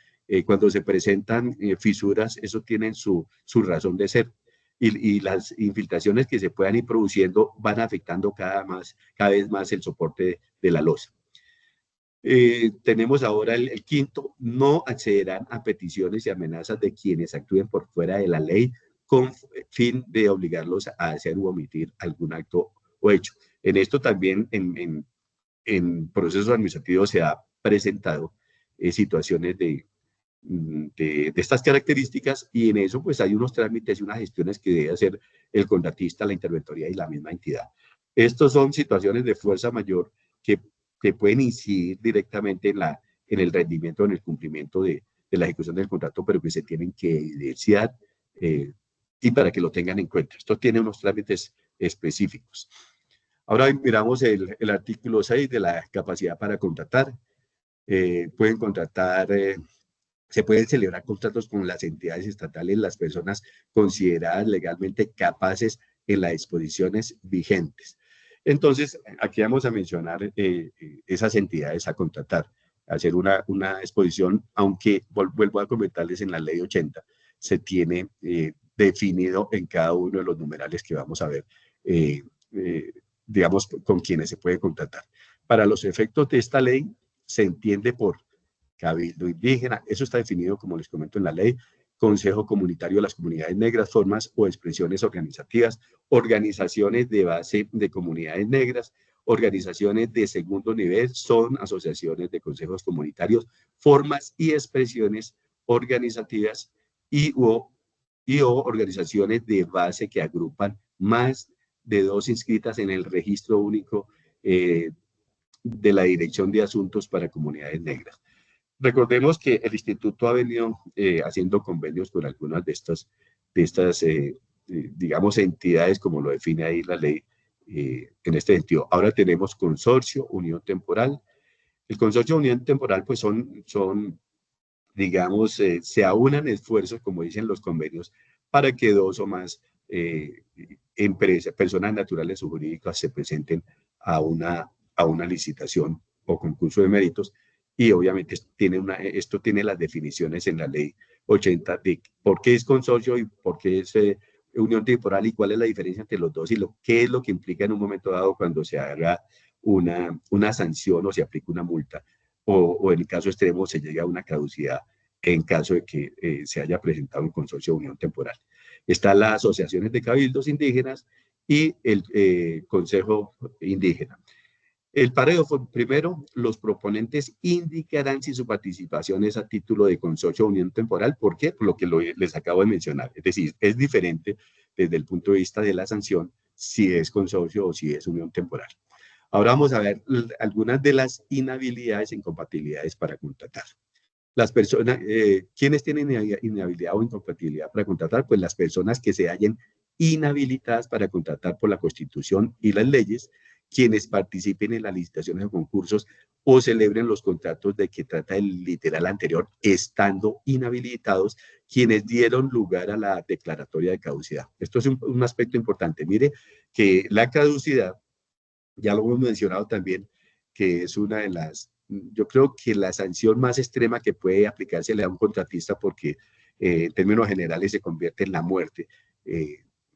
cuando se presentan fisuras, eso tiene su razón de ser. Y las infiltraciones que se puedan ir produciendo van afectando cada vez más el soporte de la losa. Tenemos ahora el quinto: no accederán a peticiones y amenazas de quienes actúen por fuera de la ley con fin de obligarlos a hacer u omitir algún acto o hecho. En esto también, en procesos administrativos se ha presentado situaciones de estas características, y en eso pues hay unos trámites y unas gestiones que debe hacer el contratista, la interventoría y la misma entidad. Estos son situaciones de fuerza mayor que pueden incidir directamente en el rendimiento, en el cumplimiento de la ejecución del contrato, pero que se tienen que evidenciar y para que lo tengan en cuenta. Esto tiene unos trámites específicos. Ahora miramos el artículo 6 de la capacidad para contratar. Pueden contratar, se pueden celebrar contratos con las entidades estatales, las personas consideradas legalmente capaces en las disposiciones vigentes. Entonces, aquí vamos a mencionar esas entidades a contratar, hacer una exposición, aunque vuelvo a comentarles, en la ley 80 se tiene definido en cada uno de los numerales que vamos a ver, digamos, con quienes se puede contratar. Para los efectos de esta ley, se entiende por cabildo indígena, eso está definido, como les comento, en la ley, Consejo Comunitario de las Comunidades Negras, formas o expresiones organizativas, organizaciones de base de comunidades negras, organizaciones de segundo nivel, son asociaciones de consejos comunitarios, formas y expresiones organizativas y organizaciones de base que agrupan más de 2 inscritas en el registro único de la Dirección de Asuntos para Comunidades Negras. Recordemos que el instituto ha venido haciendo convenios con algunas de estas digamos, entidades, como lo define ahí la ley, en este sentido. Ahora tenemos consorcio, unión temporal. El consorcio, unión temporal, pues son digamos, se aunan esfuerzos, como dicen los convenios, para que 2 o más empresas, personas naturales o jurídicas se presenten a una licitación o concurso de méritos, y obviamente esto tiene las definiciones en la ley 80 de por qué es consorcio y por qué es unión temporal y cuál es la diferencia entre los dos y qué es lo que implica en un momento dado cuando se haga una sanción o se aplica una multa o en el caso extremo se llega a una caducidad en caso de que se haya presentado un consorcio de unión temporal. Están las asociaciones de cabildos indígenas y el Consejo Indígena. El párrafo primero, los proponentes indicarán si su participación es a título de consorcio o unión temporal. ¿Por qué? Por lo que les acabo de mencionar. Es decir, es diferente desde el punto de vista de la sanción si es consorcio o si es unión temporal. Ahora vamos a ver algunas de las inhabilidades e incompatibilidades para contratar. Las personas, ¿quiénes tienen inhabilidad o incompatibilidad para contratar? Pues las personas que se hallen inhabilitadas para contratar por la Constitución y las leyes, quienes participen en las licitaciones o concursos o celebren los contratos de que trata el literal anterior, estando inhabilitados, quienes dieron lugar a la declaratoria de caducidad. Esto es un aspecto importante. Mire que la caducidad, ya lo hemos mencionado también, que es una de las, yo creo que la sanción más extrema que puede aplicársele a un contratista porque en términos generales se convierte en la muerte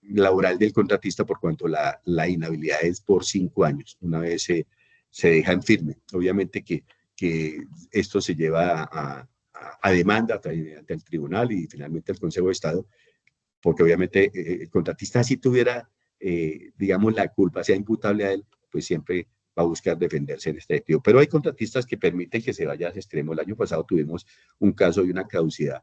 laboral del contratista por cuanto la inhabilidad es por 5 años, una vez se deja en firme. Obviamente que esto se lleva a demanda ante el tribunal y finalmente al Consejo de Estado, porque obviamente el contratista si tuviera, digamos, la culpa, sea imputable a él, pues siempre va a buscar defenderse en este sentido. Pero hay contratistas que permiten que se vaya a ese extremo. El año pasado tuvimos un caso de una caducidad.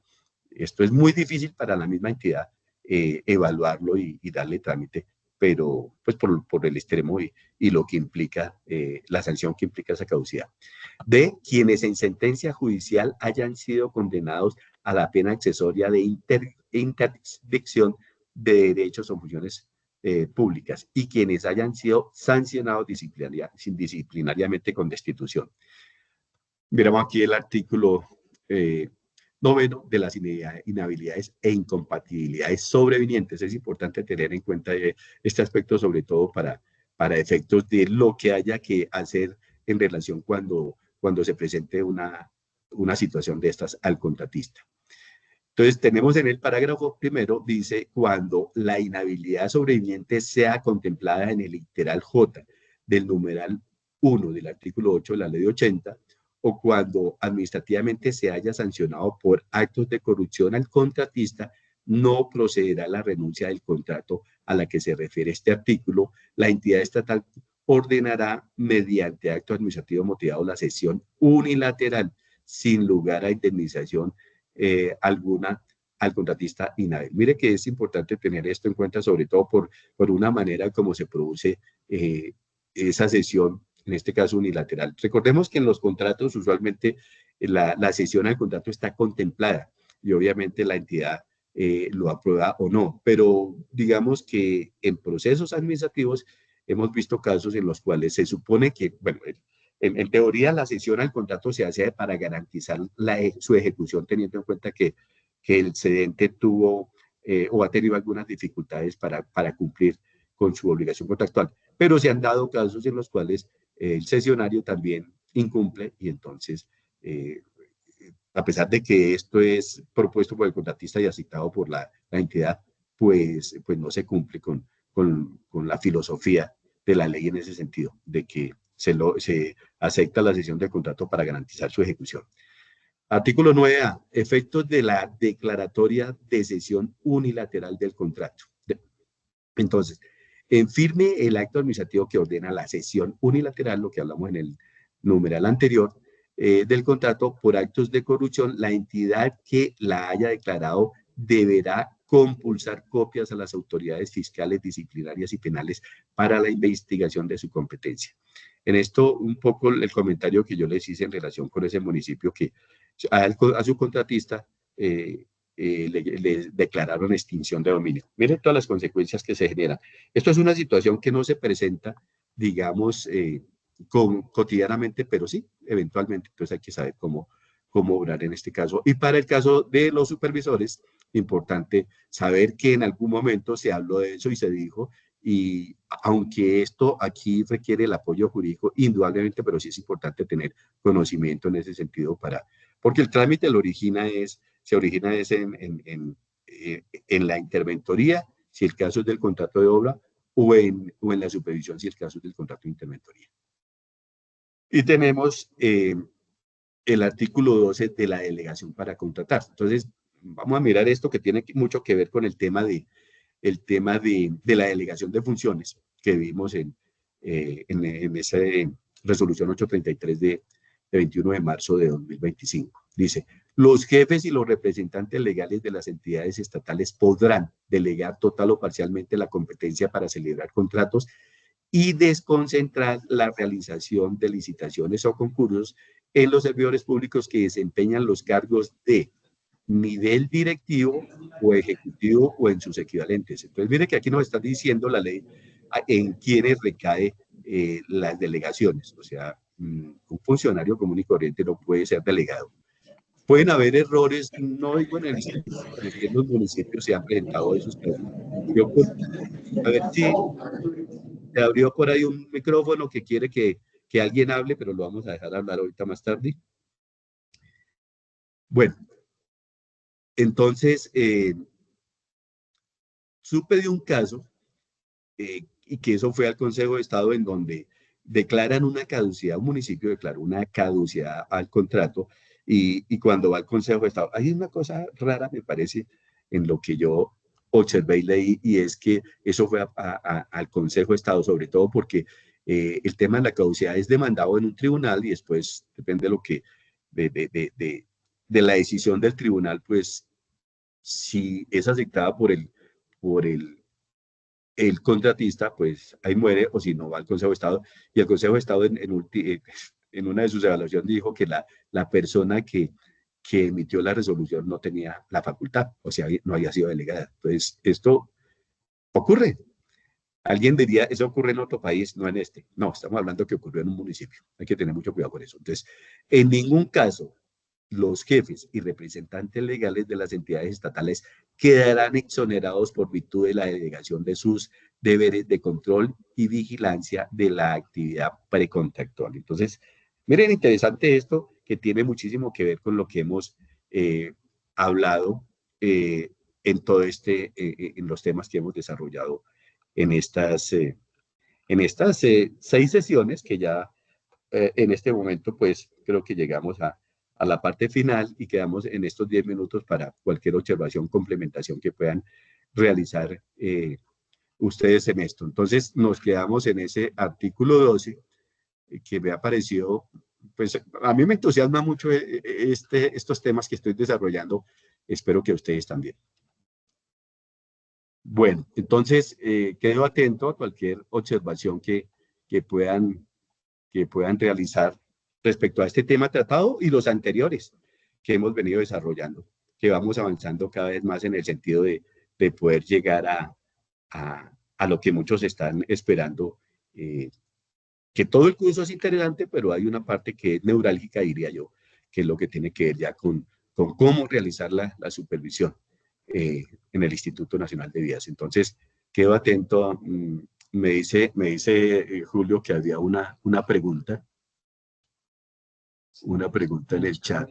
Esto es muy difícil para la misma entidad evaluarlo y darle trámite, pero pues por el extremo y lo que implica, la sanción que implica esa caducidad. De quienes en sentencia judicial hayan sido condenados a la pena accesoria de interdicción de derechos o funciones públicas y quienes hayan sido sancionados disciplinariamente con destitución. Miramos aquí el artículo 9 de las inhabilidades e incompatibilidades sobrevinientes. Es importante tener en cuenta este aspecto, sobre todo para efectos de lo que haya que hacer en relación cuando se presente una situación de estas al contratista. Entonces, tenemos en el parágrafo primero, dice, cuando la inhabilidad sobreviviente sea contemplada en el literal J del numeral 1 del artículo 8 de la ley de 80, o cuando administrativamente se haya sancionado por actos de corrupción al contratista, no procederá la renuncia del contrato a la que se refiere este artículo. La entidad estatal ordenará mediante acto administrativo motivado la cesión unilateral sin lugar a indemnización alguna al contratista inhábil. Mire que es importante tener esto en cuenta, sobre todo por una manera como se produce esa cesión, en este caso unilateral. Recordemos que en los contratos usualmente la cesión al contrato está contemplada y obviamente la entidad lo aprueba o no, pero digamos que en procesos administrativos hemos visto casos en los cuales se supone que, bueno, en teoría la cesión al contrato se hace para garantizar su ejecución, teniendo en cuenta que el cedente tuvo o ha tenido algunas dificultades para cumplir con su obligación contractual. Pero se han dado casos en los cuales el cesionario también incumple y entonces, a pesar de que esto es propuesto por el contratista y aceptado por la entidad, pues no se cumple con la filosofía de la ley en ese sentido, de que se acepta la cesión del contrato para garantizar su ejecución. Artículo 9A, efectos de la declaratoria de cesión unilateral del contrato. Entonces, en firme el acto administrativo que ordena la cesión unilateral, lo que hablamos en el numeral anterior, del contrato por actos de corrupción, la entidad que la haya declarado deberá compulsar copias a las autoridades fiscales, disciplinarias y penales para la investigación de su competencia. En esto, un poco el comentario que yo les hice en relación con ese municipio que a su contratista le declararon extinción de dominio. Miren todas las consecuencias que se generan. Esto es una situación que no se presenta, digamos, cotidianamente, pero sí, eventualmente. Entonces hay que saber cómo obrar en este caso. Y para el caso de los supervisores, importante saber que en algún momento se habló de eso y se dijo, y aunque esto aquí requiere el apoyo jurídico, indudablemente, pero sí es importante tener conocimiento en ese sentido porque el trámite se origina en la interventoría si el caso es del contrato de obra, o en la supervisión, si el caso es del contrato de interventoría. Y tenemos el artículo 12 de la delegación para contratar. Entonces, vamos a mirar esto que tiene mucho que ver con el tema de la delegación de funciones que vimos en esa resolución 833 de 21 de marzo de 2025. Dice, los jefes y los representantes legales de las entidades estatales podrán delegar total o parcialmente la competencia para celebrar contratos y desconcentrar la realización de licitaciones o concursos en los servidores públicos que desempeñan los cargos de nivel directivo o ejecutivo o en sus equivalentes. Entonces, mire que aquí nos está diciendo la ley en quienes recae las delegaciones. O sea, un funcionario común y corriente no puede ser delegado. Pueden haber errores, no digo en el instituto, pero sí en los municipios se han presentado esos casos. A ver si se abrió por ahí un micrófono que quiere que alguien hable, pero lo vamos a dejar hablar ahorita más tarde. Bueno, entonces, supe de un caso, y que eso fue al Consejo de Estado, en donde declaran una caducidad, un municipio declaró una caducidad al contrato, y cuando va al Consejo de Estado, hay una cosa rara, me parece, en lo que yo observé y leí, y es que eso fue al Consejo de Estado, sobre todo porque el tema de la caducidad es demandado en un tribunal y después depende de lo que, de la decisión del tribunal, pues si es aceptada por el contratista, pues ahí muere, o si no va al Consejo de Estado. Y el Consejo de Estado en una de sus evaluaciones dijo que la persona que emitió la resolución no tenía la facultad, o sea, no había sido delegada. Entonces, esto ocurre. Alguien diría, eso ocurre en otro país, no en este. No, estamos hablando que ocurrió en un municipio. Hay que tener mucho cuidado con eso. Entonces, en ningún caso los jefes y representantes legales de las entidades estatales quedarán exonerados por virtud de la delegación de sus deberes de control y vigilancia de la actividad precontractual. Entonces, miren, interesante esto, que tiene muchísimo que ver con lo que hemos hablado en todo en los temas que hemos desarrollado en estas 6 sesiones que ya en este momento, pues creo que llegamos a la parte final y quedamos en estos 10 minutos para cualquier observación, complementación que puedan realizar ustedes en esto. Entonces, nos quedamos en ese artículo 12 que me ha parecido, pues a mí me entusiasma mucho estos temas que estoy desarrollando. Espero que ustedes también. Bueno, entonces quedo atento a cualquier observación que puedan realizar respecto a este tema tratado y los anteriores que hemos venido desarrollando, que vamos avanzando cada vez más en el sentido de poder llegar a lo que muchos están esperando, que todo el curso es interesante, pero hay una parte que es neurálgica, diría yo, que es lo que tiene que ver ya con cómo realizar la supervisión en el Instituto Nacional de Vías. Entonces, quedo atento. Me dice Julio que había una pregunta. Una pregunta en el chat.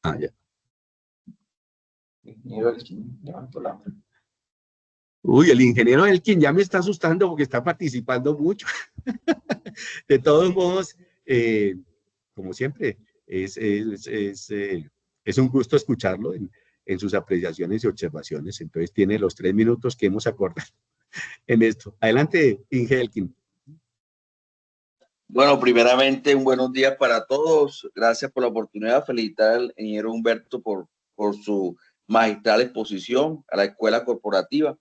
Ah, ya. Uy, el ingeniero Elkin ya me está asustando porque está participando mucho. De todos modos, como siempre, es un gusto escucharlo en sus apreciaciones y observaciones. Entonces tiene los 3 minutos que hemos acordado en esto. Adelante, Inge Elkin. Bueno, primeramente, un buenos días para todos. Gracias por la oportunidad. Felicitar al ingeniero Humberto por su magistral exposición a la escuela corporativa.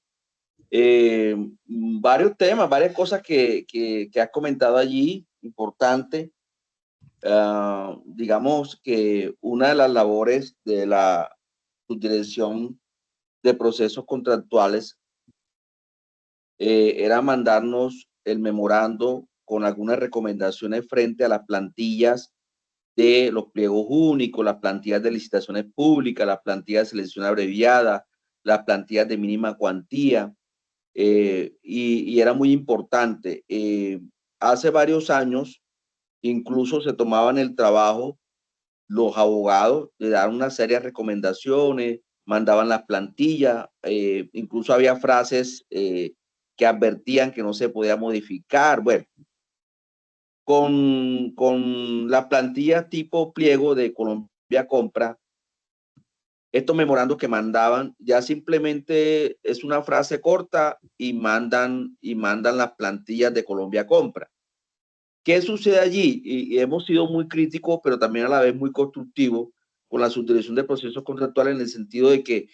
Varios temas, varias cosas que has comentado allí, importante. Digamos que una de las labores de la subdirección de procesos contractuales era mandarnos el memorando con algunas recomendaciones frente a las plantillas de los pliegos únicos, las plantillas de licitaciones públicas, las plantillas de selección abreviada, las plantillas de mínima cuantía, y era muy importante. Hace varios años incluso se tomaban el trabajo los abogados le daban una serie de recomendaciones, mandaban las plantillas, incluso había frases que advertían que no se podía modificar. Bueno, con las plantillas tipo pliego de Colombia Compra, estos memorandos que mandaban ya simplemente es una frase corta y mandan las plantillas de Colombia Compra. ¿Qué sucede allí? Y hemos sido muy críticos, pero también a la vez muy constructivos con la subdirección de procesos contractuales en el sentido de que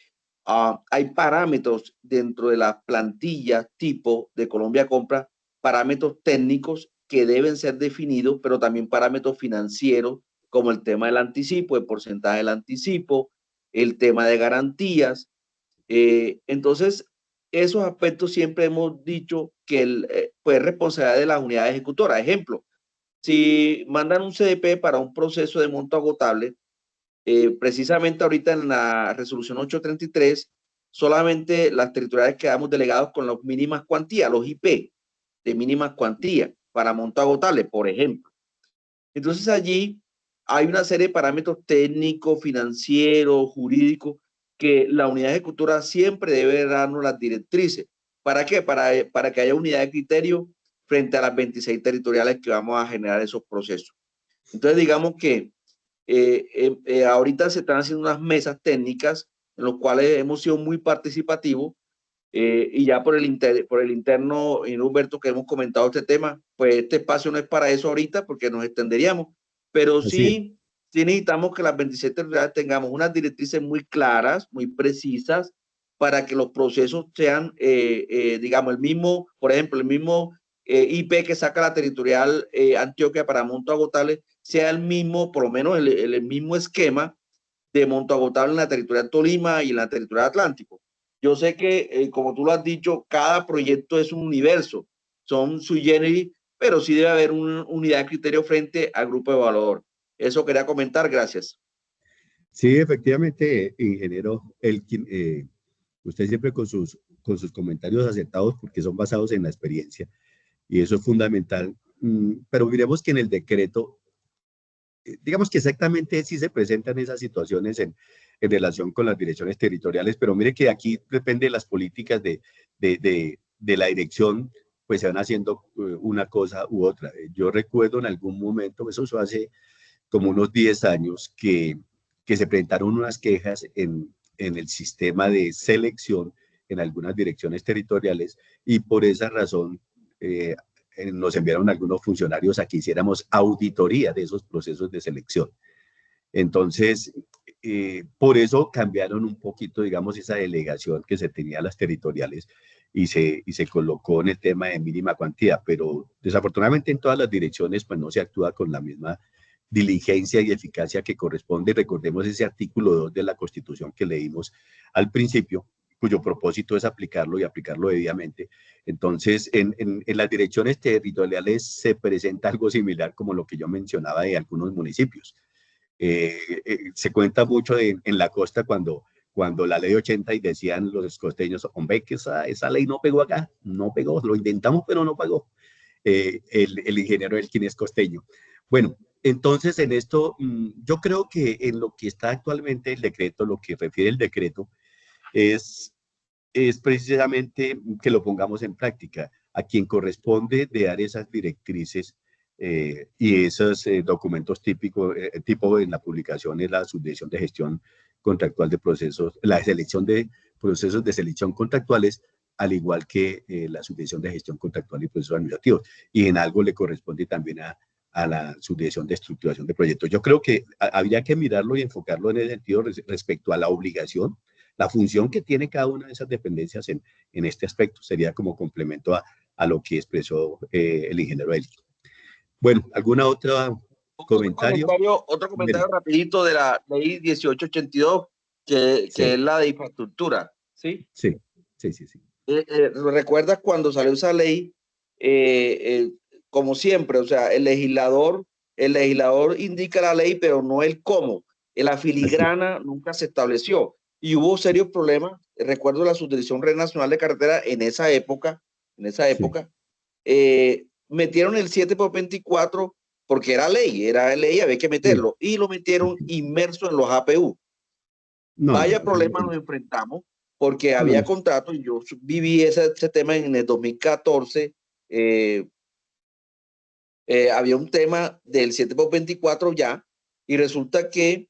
hay parámetros dentro de las plantillas tipo de Colombia Compra, parámetros técnicos que deben ser definidos, pero también parámetros financieros, como el tema del anticipo, el porcentaje del anticipo, el tema de garantías. Entonces, esos aspectos siempre hemos dicho que pues, es responsabilidad de las unidades ejecutoras. Ejemplo, si mandan un CDP para un proceso de monto agotable, precisamente ahorita en la resolución 833, solamente las territoriales quedamos delegados con las mínimas cuantías, los IP de mínimas cuantías para monto agotable, por ejemplo. Entonces allí hay una serie de parámetros técnicos, financieros, jurídicos, que la unidad ejecutora siempre debe darnos las directrices. ¿Para qué? Para que haya unidad de criterio frente a las 26 territoriales que vamos a generar esos procesos. Entonces, digamos que ahorita se están haciendo unas mesas técnicas en las cuales hemos sido muy participativos y ya por el interno, y Humberto, que hemos comentado este tema, pues este espacio no es para eso ahorita porque nos extenderíamos, pero sí necesitamos que las 27 territoriales tengamos unas directrices muy claras, muy precisas, para que los procesos sean, digamos, el mismo, por ejemplo, el mismo IP que saca la territorial Antioquia para monto agotable, sea el mismo, por lo menos el mismo esquema de monto agotable en la territorial Tolima y en la territorial Atlántico. Yo sé que, como tú lo has dicho, cada proyecto es un universo, son sui generis, pero sí debe haber una unidad de criterio frente al grupo de evaluador. Eso quería comentar, gracias. Sí, efectivamente, ingeniero Elkin, usted siempre con sus comentarios acertados porque son basados en la experiencia y eso es fundamental. Pero miremos que en el decreto, digamos que exactamente sí se presentan esas situaciones en relación con las direcciones territoriales, pero mire que aquí depende de las políticas de la dirección, pues se van haciendo una cosa u otra. Yo recuerdo en algún momento, eso fue hace como unos 10 años, que se presentaron unas quejas en el sistema de selección en algunas direcciones territoriales y por esa razón nos enviaron algunos funcionarios a que hiciéramos auditoría de esos procesos de selección. Entonces, por eso cambiaron un poquito, digamos, esa delegación que se tenía a las territoriales y se colocó en el tema de mínima cuantía, pero desafortunadamente en todas las direcciones pues no se actúa con la misma diligencia y eficacia que corresponde. Recordemos ese artículo 2 de la Constitución que leímos al principio, cuyo propósito es aplicarlo y aplicarlo debidamente. Entonces, en las direcciones territoriales se presenta algo similar como lo que yo mencionaba de algunos municipios. Se cuenta mucho en la costa cuando la ley 80 y decían los costeños, hombre, que esa ley no pegó acá, no pegó, lo intentamos, pero no pegó. El ingeniero Elkin es costeño. Bueno, entonces en esto, yo creo que en lo que está actualmente el decreto, lo que refiere el decreto, es precisamente que lo pongamos en práctica. A quien corresponde de dar esas directrices y esos documentos típicos, tipo en la publicación es la subdirección de gestión contractual de procesos, la selección de procesos de selección contractuales, al igual que la subdirección de gestión contractual y procesos administrativos. Y en algo le corresponde también a la subdirección de estructuración de proyectos. Yo creo que habría que mirarlo y enfocarlo en el sentido respecto a la obligación, la función que tiene cada una de esas dependencias en este aspecto. Sería como complemento a lo que expresó el ingeniero Elkin. Bueno, ¿alguna otra comentario? Otro comentario rapidito de la ley 1882, que es la de infraestructura, ¿sí? Sí. ¿Recuerdas cuando salió esa ley? Como siempre, o sea, el legislador indica la ley, pero no el cómo. La filigrana nunca se estableció y hubo serios problemas. Recuerdo la Subdirección Red Nacional de Carretera en esa época, metieron el 7x24 porque era ley, había que meterlo, y lo metieron inmerso en los APU. No, Vaya no, problema no, nos enfrentamos, porque no, había contratos, y yo viví ese tema en el 2014, había un tema del 7x24 ya, y resulta que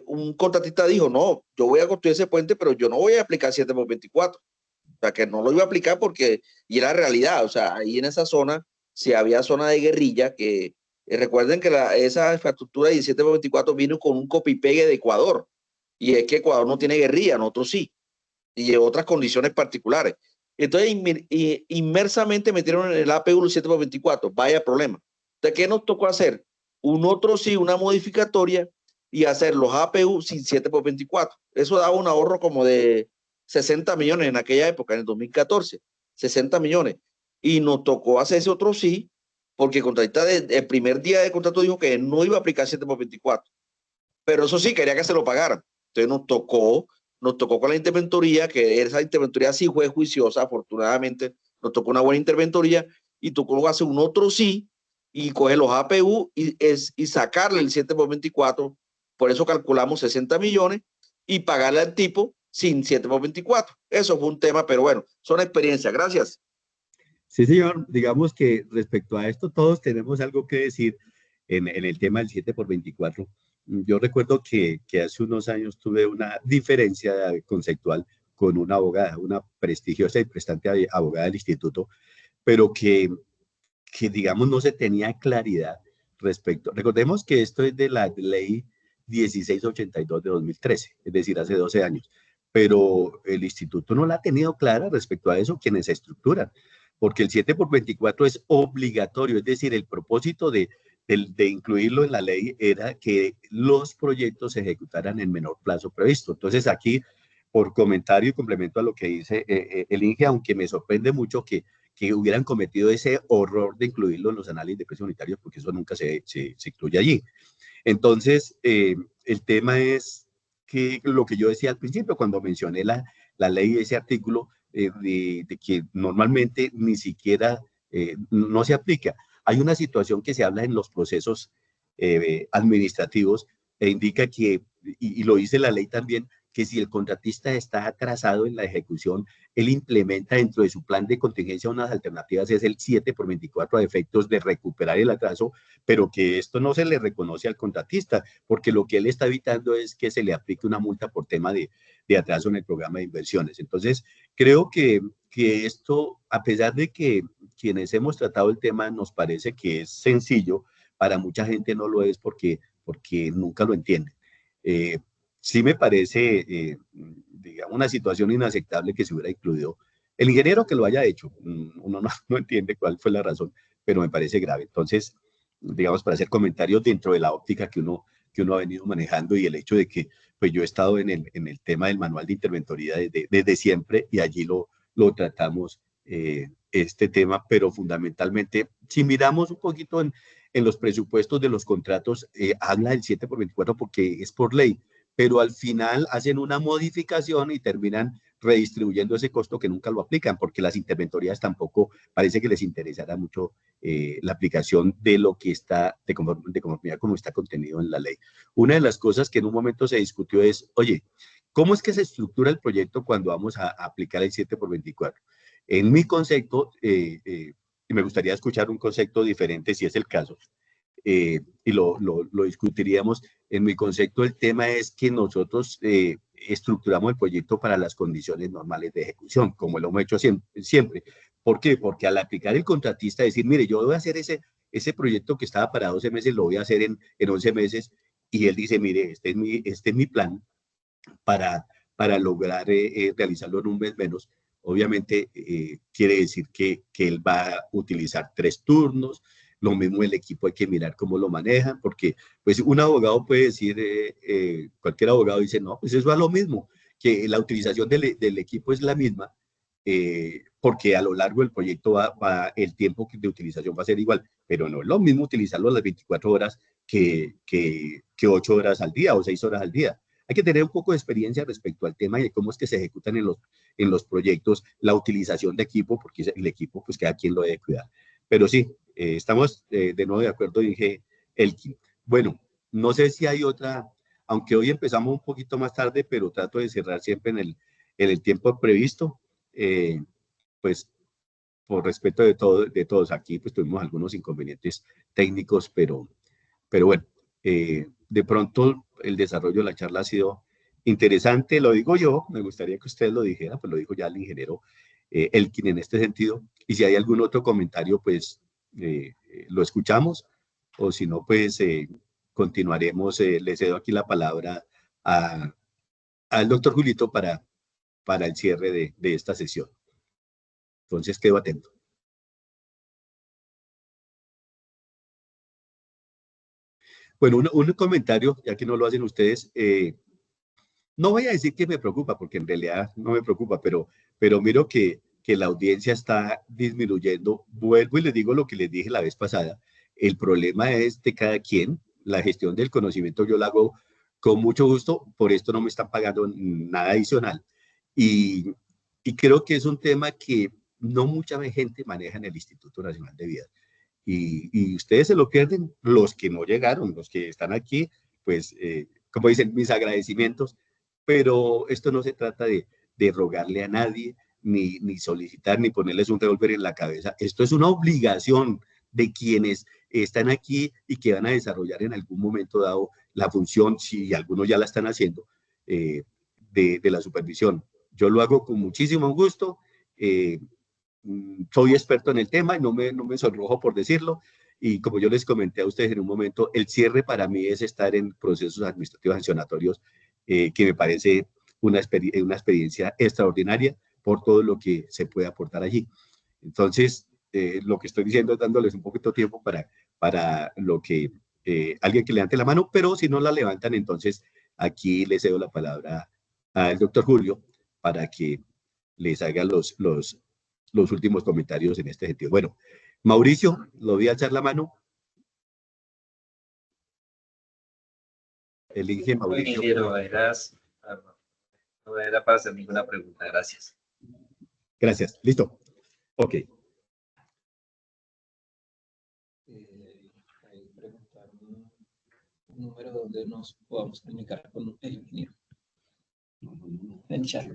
un contratista dijo, no, yo voy a construir ese puente, pero yo no voy a aplicar 7x24. O sea, que no lo iba a aplicar porque, y era realidad, o sea, ahí en esa zona, si había zona de guerrilla, que recuerden que esa infraestructura 17x24 vino con un copy-pegue de Ecuador, y es que Ecuador no tiene guerrilla, nosotros sí, y en otras condiciones particulares. Entonces, inmersamente metieron en el APU el 7x24, vaya problema. Entonces, ¿qué nos tocó hacer? Un otro sí, una modificatoria, y hacer los APU sin 7x24. Eso daba un ahorro como de 60 millones en aquella época, en el 2014, 60 millones. Y nos tocó hacer ese otro sí, porque el contratista el primer día de contrato dijo que no iba a aplicar 7x24. Pero eso sí, quería que se lo pagaran. Entonces nos tocó con la interventoría, que esa interventoría sí fue juiciosa, afortunadamente nos tocó una buena interventoría, y tocó hacer un otro sí, y coger los APU y sacarle el 7x24. Por eso calculamos 60 millones y pagarle al tipo sin 7x24. Eso fue un tema, pero bueno, son experiencias. Gracias. Sí, señor, digamos que respecto a esto todos tenemos algo que decir en el tema del 7x24. Yo recuerdo que hace unos años tuve una diferencia conceptual con una abogada, una prestigiosa y prestante abogada del instituto, pero que digamos no se tenía claridad respecto. Recordemos que esto es de la ley 1682 de 2013, es decir, hace 12 años, pero el instituto no la ha tenido clara respecto a eso, quienes se estructuran, porque el 7x24 es obligatorio, es decir, el propósito de incluirlo en la ley era que los proyectos se ejecutaran en menor plazo previsto. Entonces aquí, por comentario y complemento a lo que dice el INGE, aunque me sorprende mucho que hubieran cometido ese horror de incluirlo en los análisis de precios unitarios, porque eso nunca se incluye allí. Entonces, el tema es que lo que yo decía al principio, cuando mencioné la ley, ese artículo de que normalmente ni siquiera no se aplica. Hay una situación que se habla en los procesos administrativos e indica que, y lo dice la ley también, que si el contratista está atrasado en la ejecución, él implementa dentro de su plan de contingencia unas alternativas, es el 7x24 a efectos de recuperar el atraso, pero que esto no se le reconoce al contratista, porque lo que él está evitando es que se le aplique una multa por tema de atraso en el programa de inversiones. Entonces, creo que esto, a pesar de que quienes hemos tratado el tema nos parece que es sencillo, para mucha gente no lo es porque nunca lo entienden. Sí me parece, digamos, una situación inaceptable que se hubiera incluido. El ingeniero que lo haya hecho, uno no entiende cuál fue la razón, pero me parece grave. Entonces, digamos, para hacer comentarios dentro de la óptica que uno ha venido manejando y el hecho de que pues yo he estado en el tema del manual de interventoría desde siempre y allí lo tratamos este tema, pero fundamentalmente, si miramos un poquito en los presupuestos de los contratos, habla del 7x24 porque es por ley, pero al final hacen una modificación y terminan redistribuyendo ese costo que nunca lo aplican, porque las interventorías tampoco parece que les interesará mucho la aplicación de lo que está de conformidad como está contenido en la ley. Una de las cosas que en un momento se discutió es, oye, ¿cómo es que se estructura el proyecto cuando vamos a aplicar el 7x24? En mi concepto, y me gustaría escuchar un concepto diferente si es el caso, y lo discutiríamos. En mi concepto, el tema es que nosotros estructuramos el proyecto para las condiciones normales de ejecución, como lo hemos hecho siempre. ¿Por qué? Porque al aplicar el contratista, decir, mire, yo voy a hacer ese proyecto que estaba para 12 meses, lo voy a hacer en 11 meses, y él dice, mire, este es mi plan para lograr realizarlo en un mes menos. Obviamente quiere decir que él va a utilizar 3 turnos, lo mismo el equipo hay que mirar cómo lo manejan, porque pues un abogado puede decir, cualquier abogado dice, no, pues eso es lo mismo, que la utilización del equipo es la misma, porque a lo largo del proyecto el tiempo de utilización va a ser igual, pero no es lo mismo utilizarlo a las 24 horas que 8 horas al día o 6 horas al día. Hay que tener un poco de experiencia respecto al tema y de cómo es que se ejecutan en los proyectos la utilización de equipo, porque el equipo, pues cada quien lo debe cuidar. pero sí, estamos de nuevo de acuerdo, dije Elkin. Bueno, no sé si hay otra, aunque hoy empezamos un poquito más tarde, pero trato de cerrar siempre en el tiempo previsto, pues por respeto de todos aquí, pues tuvimos algunos inconvenientes técnicos, pero bueno, de pronto el desarrollo de la charla ha sido interesante, lo digo yo, me gustaría que usted lo dijera, pues lo dijo ya el ingeniero Elkin en este sentido, y si hay algún otro comentario, pues lo escuchamos, o si no, pues continuaremos, le cedo aquí la palabra al doctor Julito para el cierre de esta sesión. Entonces, quedo atento. Bueno, un comentario, ya que no lo hacen ustedes, no voy a decir que me preocupa, porque en realidad no me preocupa, pero miro que la audiencia está disminuyendo. Vuelvo y les digo lo que les dije la vez pasada. El problema es de cada quien. La gestión del conocimiento yo la hago con mucho gusto, por esto no me están pagando nada adicional. Y, y creo que es un tema que no mucha gente maneja en el Instituto Nacional de Vida. Y ustedes se lo pierden, los que no llegaron, los que están aquí, pues, como dicen, mis agradecimientos, pero esto no se trata de rogarle a nadie, ni solicitar, ni ponerles un revólver en la cabeza. Esto es una obligación de quienes están aquí y que van a desarrollar en algún momento dado la función, si algunos ya la están haciendo, de la supervisión. Yo lo hago con muchísimo gusto. Soy experto en el tema y no me sonrojo por decirlo. Y como yo les comenté a ustedes en un momento, el cierre para mí es estar en procesos administrativos sancionatorios, que me parece una experiencia extraordinaria por todo lo que se puede aportar allí. Entonces, lo que estoy diciendo es dándoles un poquito de tiempo para lo que alguien que levante la mano, pero si no la levantan, entonces aquí le cedo la palabra al doctor Julio para que les haga los últimos comentarios en este sentido. Bueno, Mauricio, lo vi alzar la mano. Elige Mauricio. Ingeniero, no era para hacer ninguna pregunta, gracias. Gracias, listo. Ok. Ahí preguntar un número donde nos podamos comunicar con el ingeniero. En chat.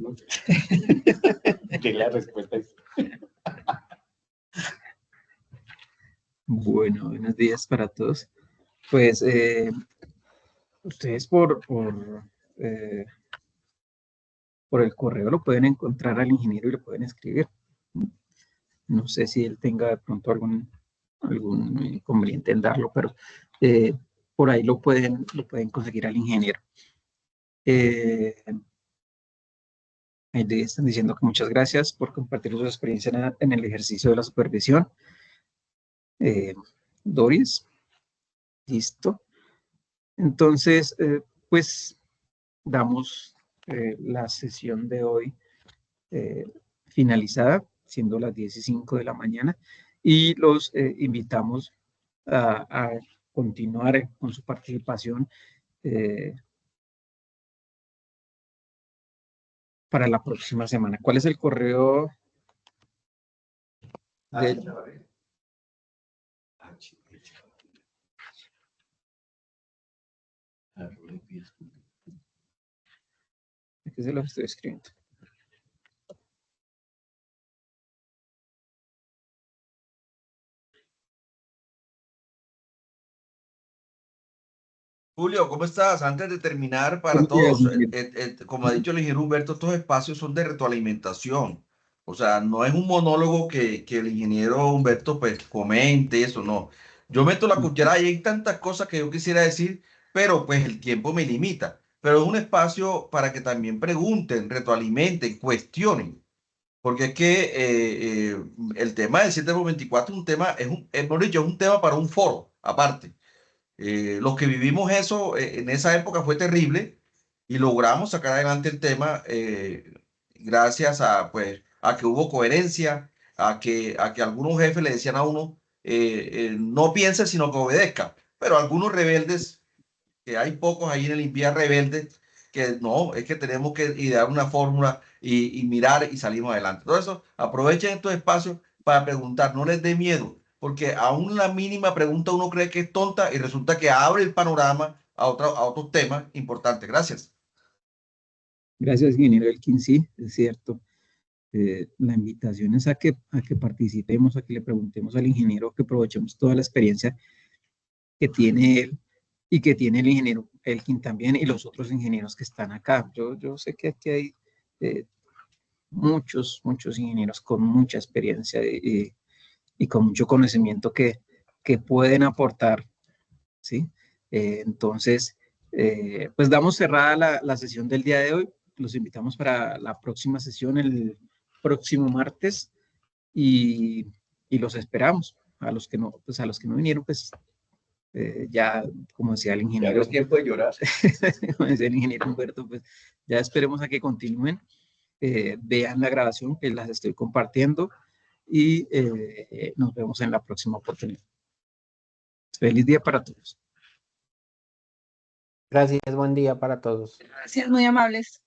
Que la respuesta es... Bueno, buenos días para todos. Pues ustedes por el correo lo pueden encontrar al ingeniero y lo pueden escribir. No sé si él tenga de pronto algún inconveniente en darlo, pero por ahí lo pueden conseguir al ingeniero. Ahí le están diciendo que muchas gracias por compartir su experiencia en el ejercicio de la supervisión. Doris, listo. Entonces, pues damos la sesión de hoy finalizada, siendo las 10:05 de la mañana, y los invitamos a continuar con su participación para la próxima semana. ¿Cuál es el correo? Aquí se lo estoy escribiendo. Julio, ¿cómo estás? Antes de terminar, para todos, como ha dicho el ingeniero Humberto, estos espacios son de retroalimentación. O sea, no es un monólogo que el ingeniero Humberto pues comente eso, no. Yo meto la cuchara y hay tantas cosas que yo quisiera decir, pero pues el tiempo me limita. Pero es un espacio para que también pregunten, retroalimenten, cuestionen. Porque es que el tema del 7x24 es un tema, mejor dicho, es un tema para un foro aparte. Los que vivimos eso en esa época fue terrible y logramos sacar adelante el tema gracias a, pues, a que hubo coherencia, a que algunos jefes le decían a uno, no piense sino que obedezca. Pero algunos rebeldes, que hay pocos ahí en el INVIA rebeldes, que no, es que tenemos que idear una fórmula y mirar y salimos adelante. Todo eso, aprovechen estos espacios para preguntar, no les dé miedo, porque aún la mínima pregunta uno cree que es tonta y resulta que abre el panorama a otros temas importantes. Gracias. Gracias, ingeniero Elkin. Sí, es cierto. La invitación es a que participemos, a que le preguntemos al ingeniero, que aprovechemos toda la experiencia que tiene él y que tiene el ingeniero Elkin también y los otros ingenieros que están acá. Yo sé que aquí hay muchos ingenieros con mucha experiencia y con mucho conocimiento que pueden aportar, ¿sí? Entonces, pues damos cerrada la sesión del día de hoy. Los invitamos para la próxima sesión el próximo martes y los esperamos. A los que no vinieron, pues ya, como decía el ingeniero. Ya no es tiempo de llorar. Como decía el ingeniero Humberto, pues ya esperemos a que continúen, vean la grabación que las estoy compartiendo y nos vemos en la próxima oportunidad. Feliz día para todos. Gracias, buen día para todos. Gracias, muy amables.